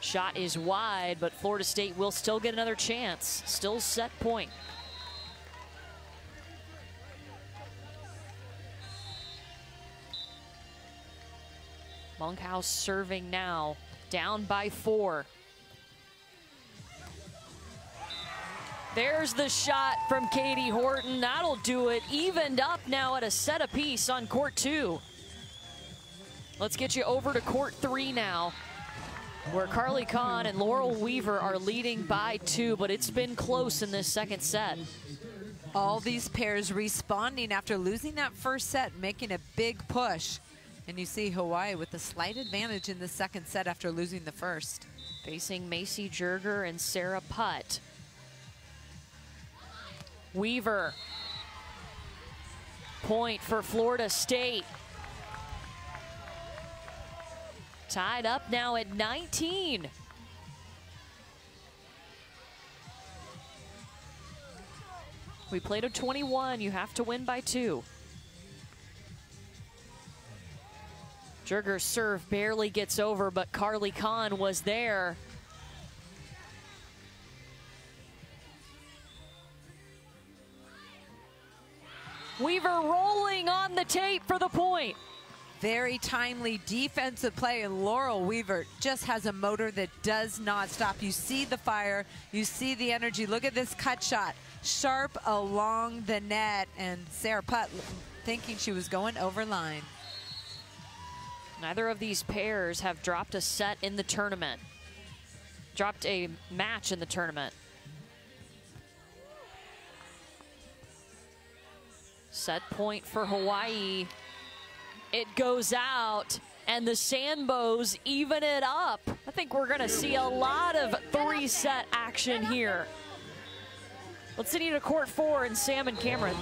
Shot is wide, but Florida State will still get another chance. Still set point. Monkhouse serving now, down by 4. There's the shot from Katie Horton. That'll do it. Evened up now at a set apiece on court 2. Let's get you over to court 3 now, where Carly Kahn and Laurel Weaver are leading by 2, but it's been close in this second set. All these pairs responding after losing that first set, making a big push. And you see Hawaii with a slight advantage in the second set after losing the first. Facing Macy Jerger and Sarah Putt. Weaver. Point for Florida State. Tied up now at 19. We played a 21. You have to win by 2. Jerger's serve barely gets over, but Carly Kahn was there. Weaver rolling on the tape for the point. Very timely defensive play, and Laurel Weaver just has a motor that does not stop. You see the fire, you see the energy. Look at this cut shot, sharp along the net, and Sarah Putt thinking she was going over line. Neither of these pairs have dropped a set in the tournament. Dropped a match in the tournament. Set point for Hawaii. It goes out, and the Sandbows even it up. I think we're going to see a lot of 3-set action here. Let's send you to court 4 in Sam and Cameron.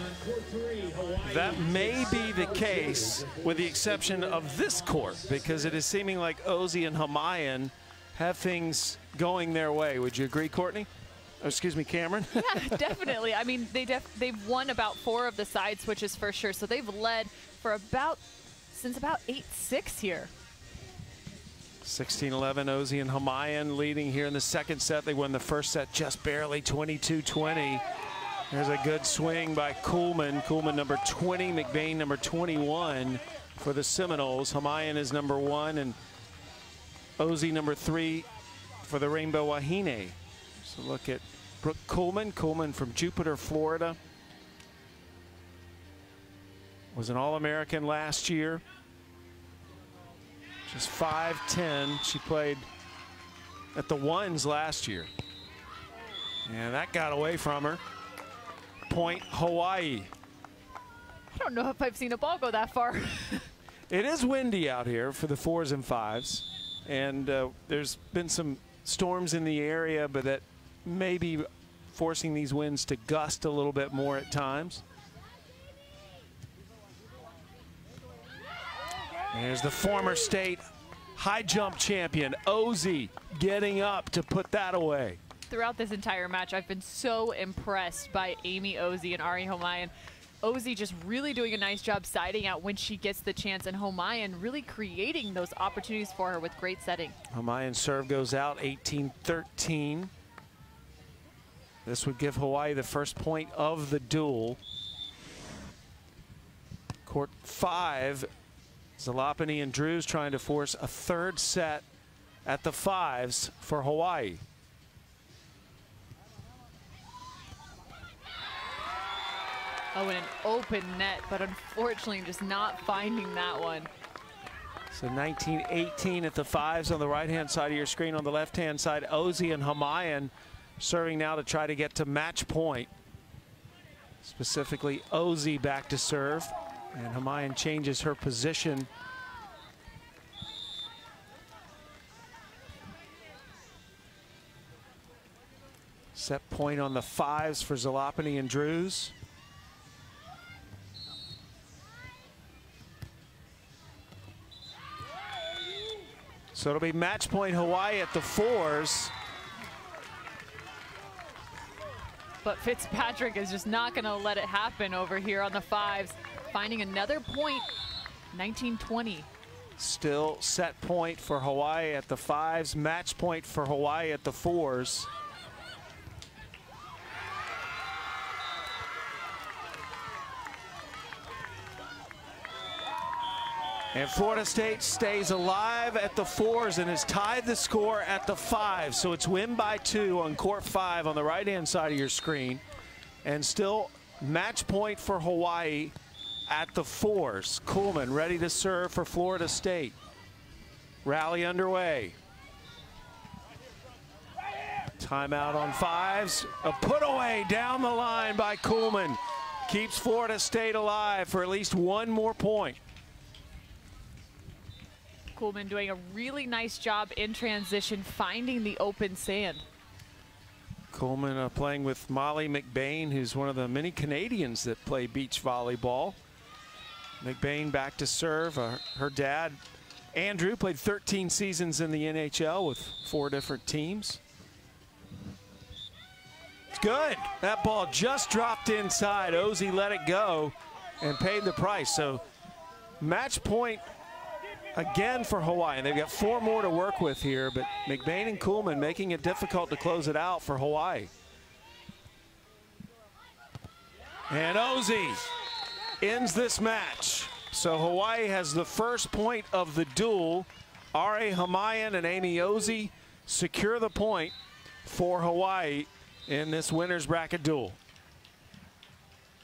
That may be the case with the exception of this court, because it is seeming like Ozzy and Hamayan have things going their way. Would you agree, Courtney? Oh, excuse me, Cameron? Yeah, definitely. I mean, they've won about 4 of the side switches for sure. So they've led for since about 8-6 here. 16-11, Ozzy and Hamayan leading here in the second set. They won the first set just barely, 22-20. There's a good swing by Kuhlman. Kuhlman number 20, McBain number 21 for the Seminoles. Hamayan is number 1 and Ozzy number 3 for the Rainbow Wahine. So look at Brooke Kuhlman. Kuhlman from Jupiter, Florida. Was an All-American last year. Just 5'10". She played at the ones last year. And that got away from her. Point Hawaii. I don't know if I've seen a ball go that far. It is windy out here for the 4s and 5s. And there's been some storms in the area, but that may be forcing these winds to gust a little bit more at times. There's the former state high jump champion, Ozzy, getting up to put that away. Throughout this entire match, I've been so impressed by Amy Ozzy and Ari Hamayan. Ozzy just really doing a nice job siding out when she gets the chance, and Hamayan really creating those opportunities for her with great setting. Hamayan's serve goes out, 18-13. This would give Hawaii the first point of the duel. Court 5. Zalapany and Drews trying to force a third set at the 5s for Hawaii. Oh, and an open net, but unfortunately just not finding that one. So 19-18 at the 5s on the right-hand side of your screen. On the left-hand side, Ozzy and Hamayan serving now to try to get to match point. Specifically, Ozzy back to serve. And Hamayan changes her position. Set point on the 5s for Zalapany and Drews. So it'll be match point Hawaii at the 4s. But Fitzpatrick is just not going to let it happen over here on the 5s. Finding another point, 19-20. Still set point for Hawaii at the 5s, match point for Hawaii at the 4s. And Florida State stays alive at the 4s and has tied the score at the 5s. So it's win by 2 on court 5 on the right-hand side of your screen. And still match point for Hawaii at the 4s. Kuhlman ready to serve for Florida State. Rally underway. Timeout on 5s. A put away down the line by Kuhlman. Keeps Florida State alive for at least one more point. Kuhlman doing a really nice job in transition, finding the open sand. Kuhlman playing with Molly McBain, who's one of the many Canadians that play beach volleyball. McBain back to serve. Her dad, Andrew, played 13 seasons in the NHL with 4 different teams. It's good. That ball just dropped inside. Ozzy let it go and paid the price. So match point again for Hawaii. And they've got 4 more to work with here, but McBain and Kuhlman making it difficult to close it out for Hawaii. And Ozzy ends this match. So Hawaii has the first point of the duel. Ari Hamayan and Amy Ozzy secure the point for Hawaii in this winner's bracket duel.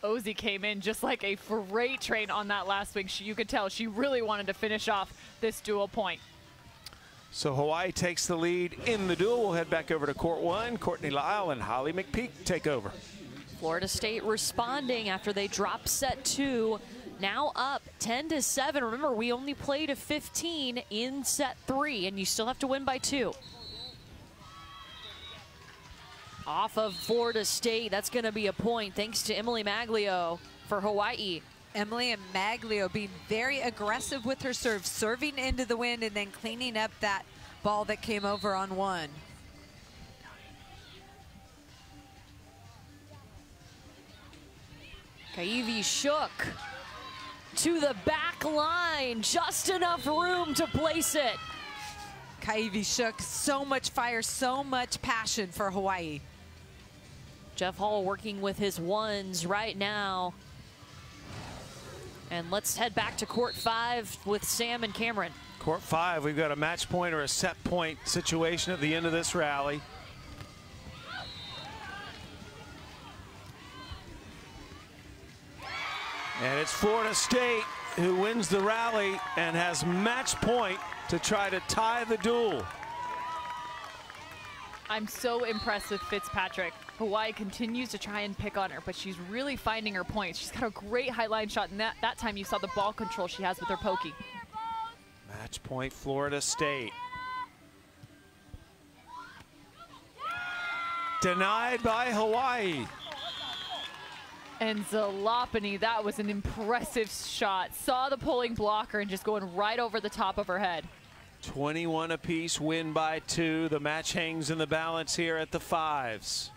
Ozzy came in just like a freight train on that last swing. You could tell she really wanted to finish off this duel point. So Hawaii takes the lead in the duel. We'll head back over to court 1. Courtney Lyle and Holly McPeak take over. Florida State responding after they dropped set 2. Now up 10-7. Remember, we only played a 15 in set 3, and you still have to win by 2. Off of Florida State, that's going to be a point thanks to Emily Maglio for Hawaii. Emily and Maglio being very aggressive with her serve, serving into the wind and then cleaning up that ball that came over on one. Kaivi Shook to the back line, just enough room to place it. Kaivi Shook, so much fire, so much passion for Hawaii. Jeff Hall working with his ones right now. And let's head back to court 5 with Sam and Cameron. Court 5, we've got a match point or a set point situation at the end of this rally. And it's Florida State who wins the rally and has match point to try to tie the duel. I'm so impressed with Fitzpatrick. Hawaii continues to try and pick on her, but she's really finding her points. She's got a great high line shot, and that time you saw the ball control she has with her pokey. Match point Florida State. Denied by Hawaii. And Zalapany, that was an impressive shot. Saw the pulling blocker and just going right over the top of her head. 21 apiece, win by 2. The match hangs in the balance here at the 5s.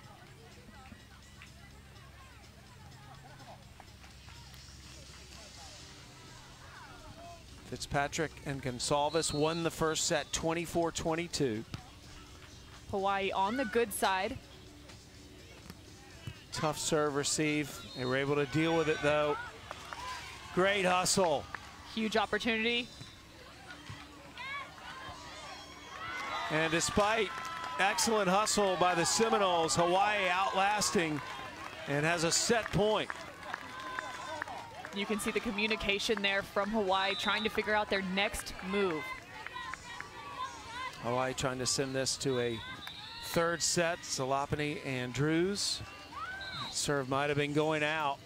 Fitzpatrick and Goncalves won the first set 24-22. Hawaii on the good side. Tough serve receive. They were able to deal with it though. Great hustle. Huge opportunity. And despite excellent hustle by the Seminoles, Hawaii outlasting and has a set point. You can see the communication there from Hawaii trying to figure out their next move. Hawaii trying to send this to a third set. Zalapany and Drews. Serve might have been going out.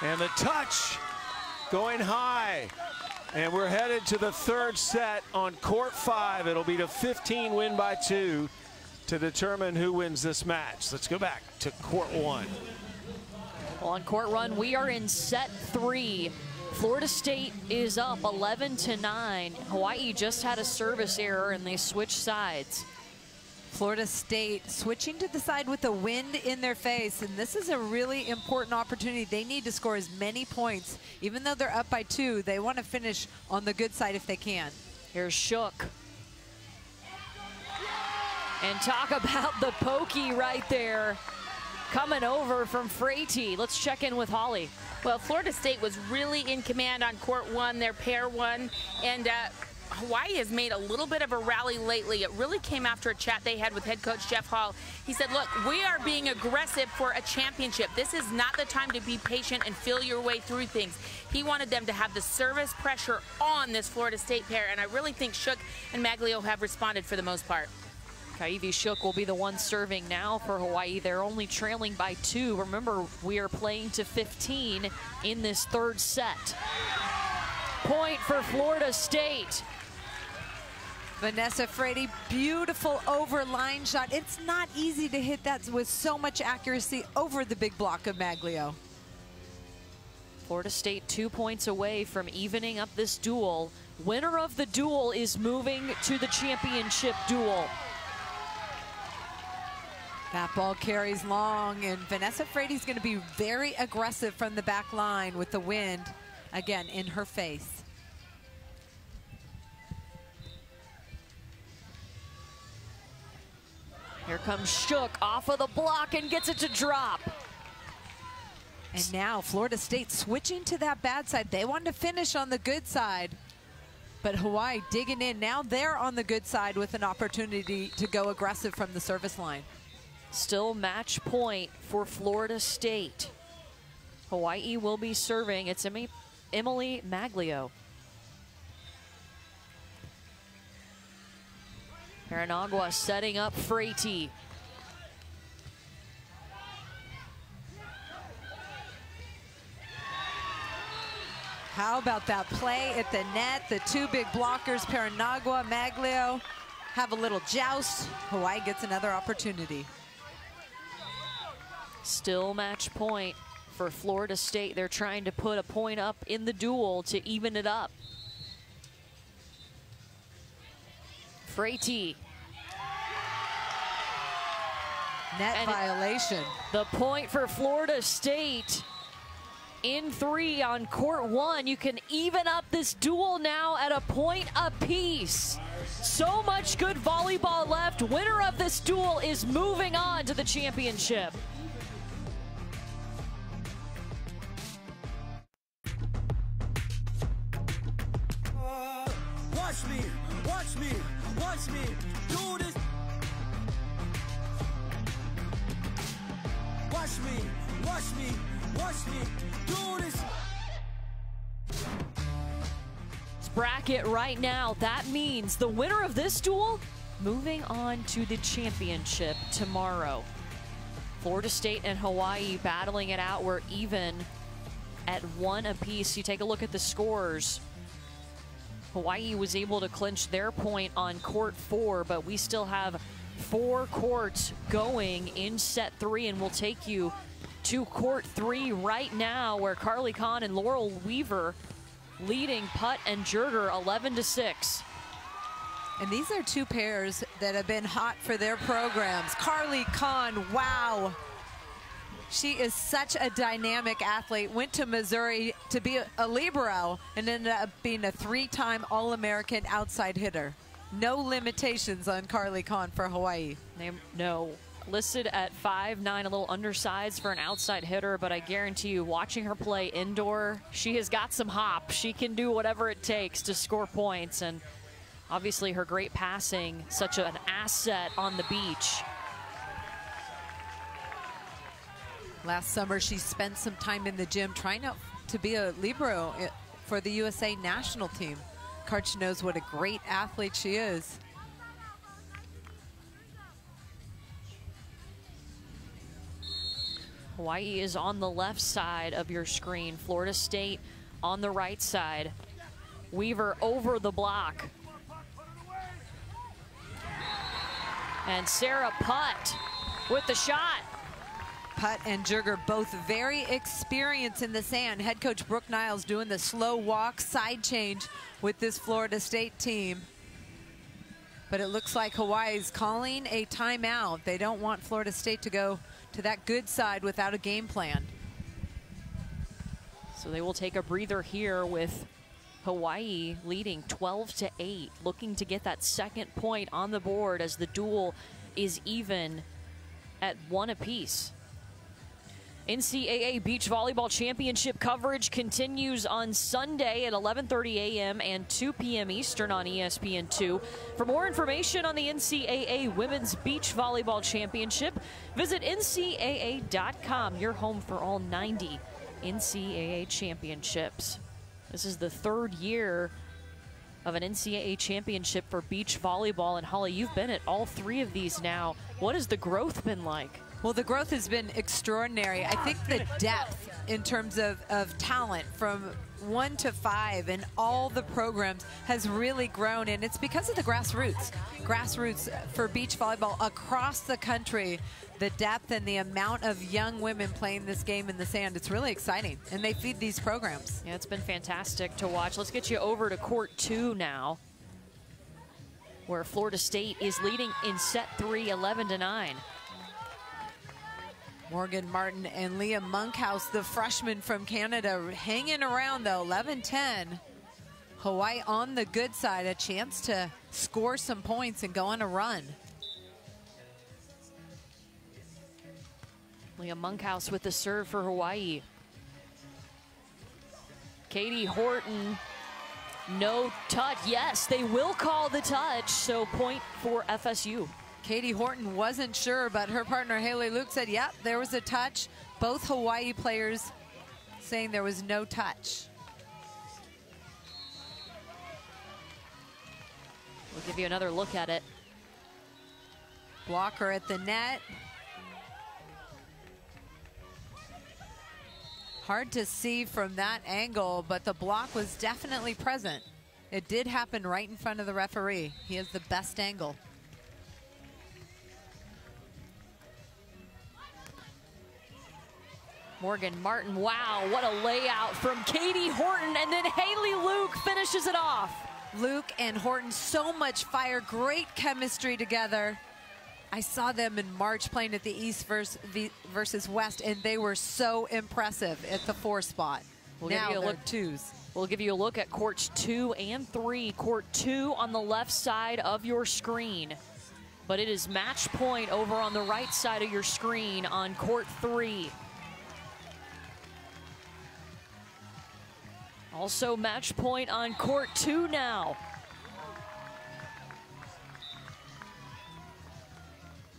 And the touch going high. And we're headed to the third set on court 5. It'll be to 15, win by 2 to determine who wins this match. Let's go back to court 1. Well, on court run, we are in set 3. Florida State is up 11-9. Hawaii just had a service error and they switched sides. Florida State switching to the side with the wind in their face, and this is a really important opportunity. They need to score as many points. Even though they're up by 2, they want to finish on the good side if they can. Here's Shook. And talk about the pokey right there. Coming over from Freity. Let's check in with Holly. Well, Florida State was really in command on court 1, their pair 1, and Hawaii has made a little bit of a rally lately. It really came after a chat they had with head coach Jeff Hall. He said, look, we are being aggressive for a championship. This is not the time to be patient and feel your way through things. He wanted them to have the service pressure on this Florida State pair, and I really think Shook and Maglio have responded for the most part. Kaivi Shook will be the one serving now for Hawaii. They're only trailing by 2. Remember, we are playing to 15 in this third set. Point for Florida State. Vanessa Freity, beautiful over line shot. It's not easy to hit that with so much accuracy over the big block of Maglio. Florida State 2 points away from evening up this duel. Winner of the duel is moving to the championship duel. That ball carries long, and Vanessa Freity's going to be very aggressive from the back line with the wind, again, in her face. Here comes Shook off of the block and gets it to drop. And now Florida State switching to that bad side. They wanted to finish on the good side, but Hawaii digging in. Now they're on the good side with an opportunity to go aggressive from the service line. Still match point for Florida State. Hawaii will be serving. It's Emily Maglio. Paranagua setting up Freity. How about that play at the net? The 2 big blockers, Paranagua, Maglio. have a little joust. Hawaii gets another opportunity. Still match point for Florida State. They're trying to put a point up in the duel to even it up. Freite. Net violation. The point for Florida State. In 3 on court 1. You can even up this duel now at a point apiece. So much good volleyball left. Winner of this duel is moving on to the championship. Watch me, watch me, watch me do this. Watch me, watch me, watch me do this. Bracket right now. That means the winner of this duel moving on to the championship tomorrow. Florida State and Hawaii battling it out. We're even at 1 apiece. You take a look at the scores. Hawaii was able to clinch their point on court 4, but we still have 4 courts going in set 3, and we'll take you to court 3 right now, where Carly Kahn and Laurel Weaver leading Putt and Jerger 11-6. And these are 2 pairs that have been hot for their programs. Carly Kahn, wow. She is such a dynamic athlete. Went to Missouri to be a libero and ended up being a 3-time All-American outside hitter. No limitations on Carly Kahn for Hawaii. No. Listed at 5'9", a little undersized for an outside hitter, but I guarantee you, watching her play indoor, she has got some hop. She can do whatever it takes to score points, and obviously her great passing, such an asset on the beach. Last summer, she spent some time in the gym trying out to be a libero for the USA national team. Karch knows what a great athlete she is. Hawaii is on the left side of your screen. Florida State on the right side. Weaver over the block. And Sarah Putt with the shot. Putt and Jerger both very experienced in the sand. Head coach Brooke Niles doing the slow walk side change with this Florida State team. But it looks like Hawaii's calling a timeout. They don't want Florida State to go to that good side without a game plan. So they will take a breather here with Hawaii leading 12-8, looking to get that second point on the board as the duel is even at 1 apiece. NCAA Beach Volleyball Championship coverage continues on Sunday at 11:30 a.m. and 2 p.m. Eastern on ESPN2. For more information on the NCAA Women's Beach Volleyball Championship, visit ncaa.com, your home for all 90 NCAA championships. This is the 3rd year of an NCAA championship for beach volleyball. And Holly, you've been at all 3 of these now. What has the growth been like? Well, the growth has been extraordinary. I think the depth in terms of talent from 1 to 5 in all the programs has really grown, and it's because of the grassroots. Grassroots for beach volleyball across the country, the depth and the amount of young women playing this game in the sand, it's really exciting, and they feed these programs. Yeah, it's been fantastic to watch. Let's get you over to court 2 now, where Florida State is leading in set 3, 11-9. Morgan Martin and Leah Monkhouse, the freshman from Canada, hanging around though, 11-10. Hawaii on the good side, a chance to score some points and go on a run. Leah Monkhouse with the serve for Hawaii. Katie Horton, no touch. Yes, they will call the touch, so point for FSU. Katie Horton wasn't sure, but her partner Haley Luke said, yep, there was a touch. Both Hawaii players saying there was no touch. We'll give you another look at it. Blocker at the net. Hard to see from that angle, but the block was definitely present. It did happen right in front of the referee. He has the best angle. Morgan Martin, wow, what a layout from Katie Horton, and then Haley Luke finishes it off. Luke and Horton, so much fire, great chemistry together. I saw them in March playing at the East versus West, and they were so impressive at the 4 spot. We'll now give you a they're look. 2s. We'll give you a look at courts 2 and 3. Court 2 on the left side of your screen. But it is match point over on the right side of your screen on court 3. Also match point on court 2 now.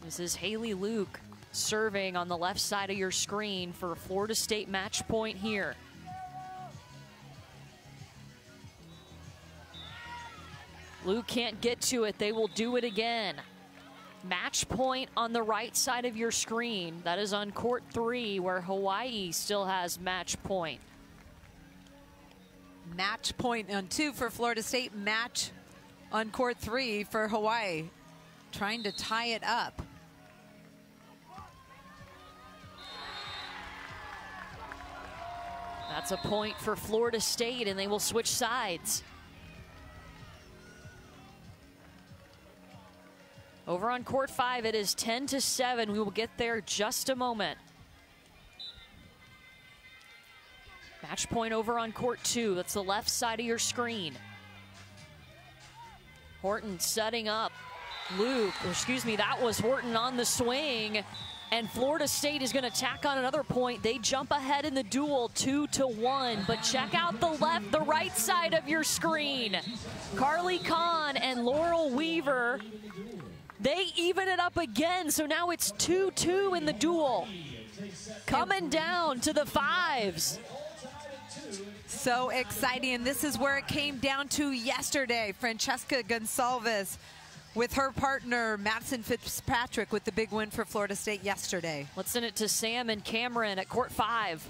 This is Haley Luke serving on the left side of your screen for Florida State match point here. Luke can't get to it. They will do it again. Match point on the right side of your screen. That is on court 3, where Hawaii still has match point. Match point on 2 for Florida State. Match on court 3 for Hawaii. Trying to tie it up. That's a point for Florida State, and they will switch sides. Over on court 5, it is 10-7. We will get there just a moment. Match point over on court 2. That's the left side of your screen. Horton setting up. Luke, excuse me, that was Horton on the swing. And Florida State is going to tack on another point. They jump ahead in the duel 2-1. But check out the right side of your screen. Carly Kahn and Laurel Weaver, they even it up again. So now it's 2-2 in the duel. Coming down to the 5s. So exciting, and this is where it came down to yesterday. Francesca Goncalves with her partner, Madison Fitzpatrick, with the big win for Florida State yesterday. Let's send it to Sam and Cameron at court 5.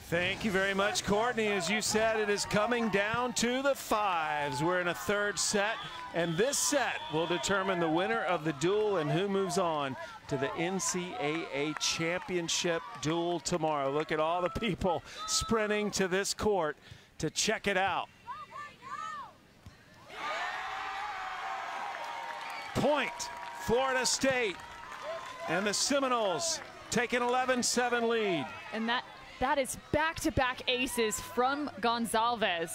Thank you very much, Courtney. As you said, it is coming down to the 5s. We're in a 3rd set, and this set will determine the winner of the duel and who moves on to the NCAA Championship duel tomorrow. Look at all the people sprinting to this court to check it out. Point, Florida State, and the Seminoles take an 11-7 lead. And that is back-to-back aces from Goncalves.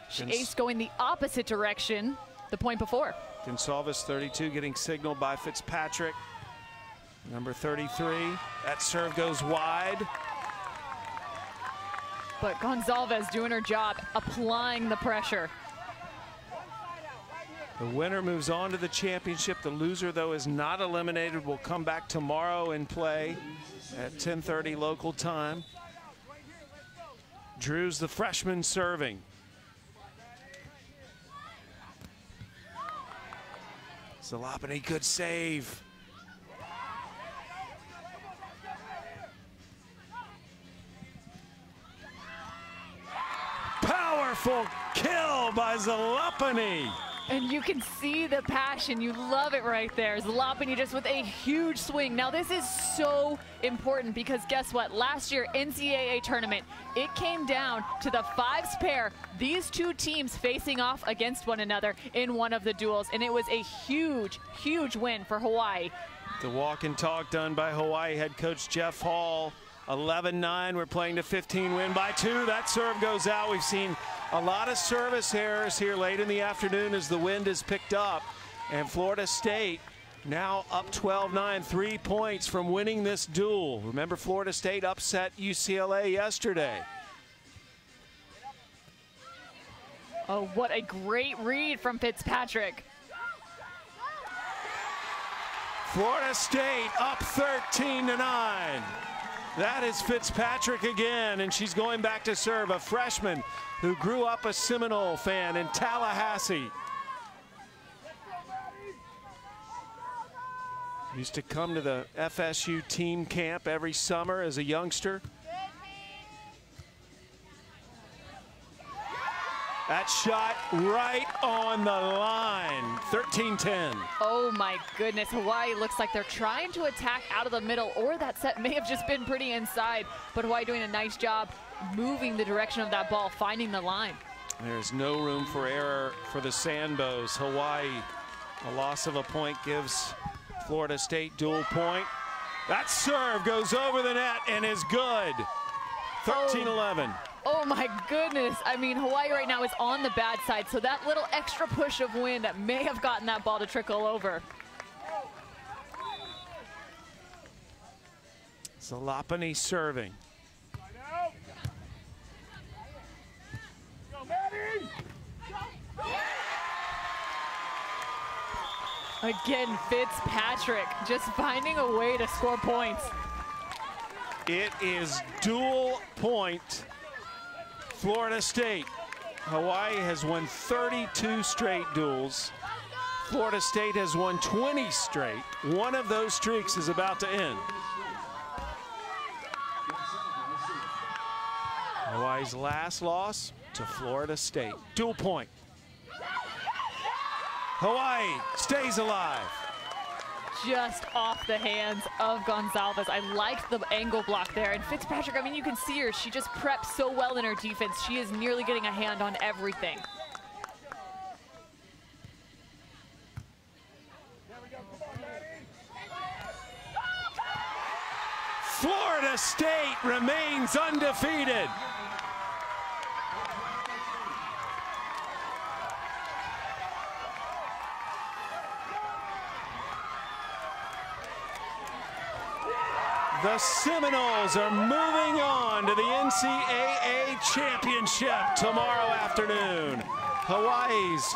She aced going the opposite direction the point before. Goncalves 32 getting signaled by Fitzpatrick. Number 33, that serve goes wide. But Goncalves doing her job, applying the pressure. The winner moves on to the championship. The loser, though, is not eliminated. Will come back tomorrow and play at 10:30 local time. Drew's the freshman serving. Zalapany, good save. Powerful kill by Zalapany. And you can see the passion. You love it right there. Zalapany just with a huge swing. Now this is so important because guess what? Last year, NCAA tournament, it came down to the 5s pair. These two teams facing off against one another in one of the duels. And it was a huge, huge win for Hawaii. The walk and talk done by Hawaii head coach Jeff Hall. 11-9, we're playing to 15, win by 2. That serve goes out. We've seen a lot of service errors here late in the afternoon as the wind has picked up. And Florida State now up 12-9, 3 points from winning this duel. Remember, Florida State upset UCLA yesterday. Oh, what a great read from Fitzpatrick. Florida State up 13-9. That is Fitzpatrick again, and she's going back to serve, a freshman who grew up a Seminole fan in Tallahassee. Used to come to the FSU team camp every summer as a youngster. That shot right on the line. 13-10. Oh my goodness, Hawaii looks like they're trying to attack out of the middle, or that set may have just been pretty inside, but Hawaii doing a nice job moving the direction of that ball, finding the line. There's no room for error for the Sandbows. Hawaii, a loss of a point gives Florida State dual point. That serve goes over the net and is good. 13-11. Oh my goodness. I mean, Hawaii right now is on the bad side, so that little extra push of wind may have gotten that ball to trickle over. Zalapany serving. Again, Fitzpatrick just finding a way to score points. It is dual point Florida State. Hawaii has won 32 straight duels. Florida State has won 20 straight. One of those streaks is about to end. Hawaii's last loss to Florida State. Dual point. Hawaii stays alive. Just off the hands of Goncalves. I liked the angle block there. And Fitzpatrick, I mean, you can see her. She just preps so well in her defense. She is nearly getting a hand on everything. Florida State remains undefeated. The Seminoles are moving on to the NCAA Championship tomorrow afternoon. Hawaii's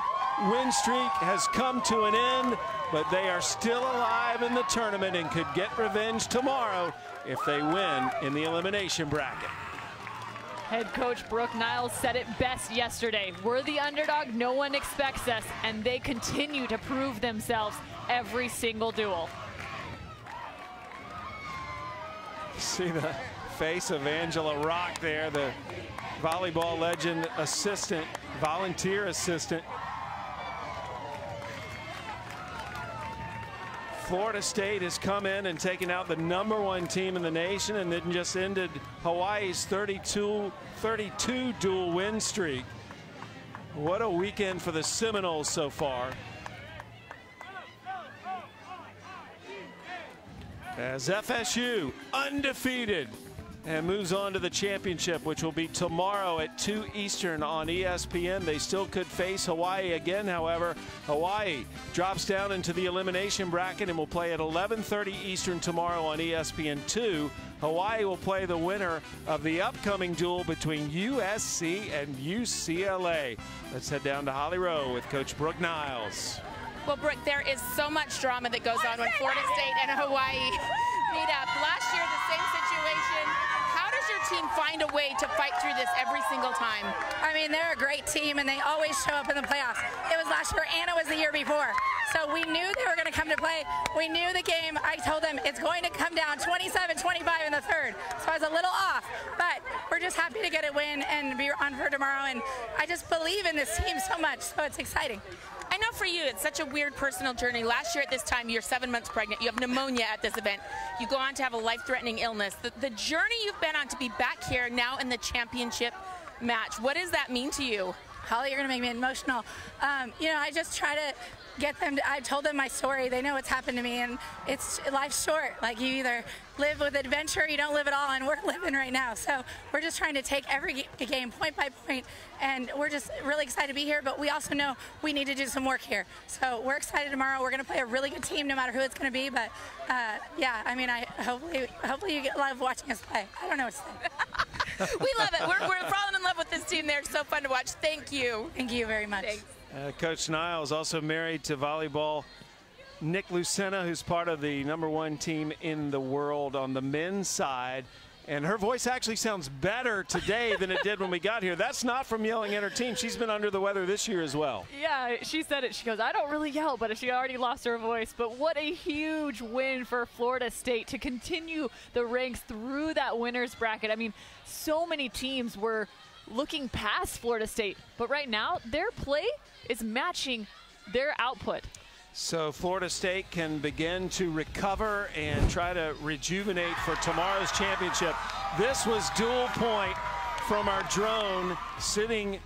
win streak has come to an end, but they are still alive in the tournament and could get revenge tomorrow if they win in the elimination bracket. Head coach Brooke Niles said it best yesterday. We're the underdog, no one expects us, and they continue to prove themselves every single duel. See the face of Angela Rock there, the volleyball legend assistant, volunteer assistant. Florida State has come in and taken out the #1 team in the nation and then just ended Hawaii's 32 dual win streak. What a weekend for the Seminoles so far. As FSU undefeated and moves on to the championship, which will be tomorrow at 2 Eastern on ESPN. They still could face Hawaii again, however. Hawaii drops down into the elimination bracket and will play at 11:30 Eastern tomorrow on ESPN2. Hawaii will play the winner of the upcoming duel between USC and UCLA. Let's head down to Holly Rowe with Coach Brooke Niles. Well, Brooke, there is so much drama that goes on when Florida State and Hawaii meet up. Last year, the same situation. How does your team find a way to fight through this every single time? I mean, they're a great team, and they always show up in the playoffs. It was last year, and it was the year before. So we knew they were going to come to play. We knew the game. I told them it's going to come down 27-25 in the third. So I was a little off, but we're just happy to get a win and be on for tomorrow. And I just believe in this team so much, so it's exciting. I know for you, it's such a weird personal journey. Last year at this time, you're 7 months pregnant. You have pneumonia at this event. You go on to have a life-threatening illness. The journey you've been on to be back here now in the championship match, what does that mean to you? Holly, you're going to make me emotional. You know, I just try to get them to, I told them my story. They know what's happened to me, and it's life's short. Like, you either live with adventure or you don't live at all, and we're living right now. So we're just trying to take every game point by point, and we're just really excited to be here, but we also know we need to do some work here. So we're excited tomorrow. We're going to play a really good team no matter who it's going to be, but yeah, I mean, hopefully you love watching us play. I don't know what to say. We love it. We're falling in love with this team. They're so fun to watch. Thank you. Thank you very much. Thanks. Coach Niles also married to volleyball Nick Lucena, who's part of the #1 team in the world on the men's side. And her voice actually sounds better today than it did when we got here. That's not from yelling at her team. She's been under the weather this year as well. Yeah, she said it. She goes, I don't really yell, but she already lost her voice. But what a huge win for Florida State to continue the ranks through that winner's bracket. I mean, so many teams were looking past Florida State. But right now, their play is matching their output. So Florida State can begin to recover and try to rejuvenate for tomorrow's championship. This was dual point from our drone sitting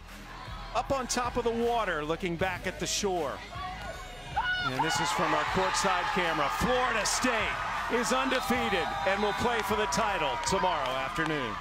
up on top of the water looking back at the shore. And this is from our courtside camera. Florida State is undefeated and will play for the title tomorrow afternoon.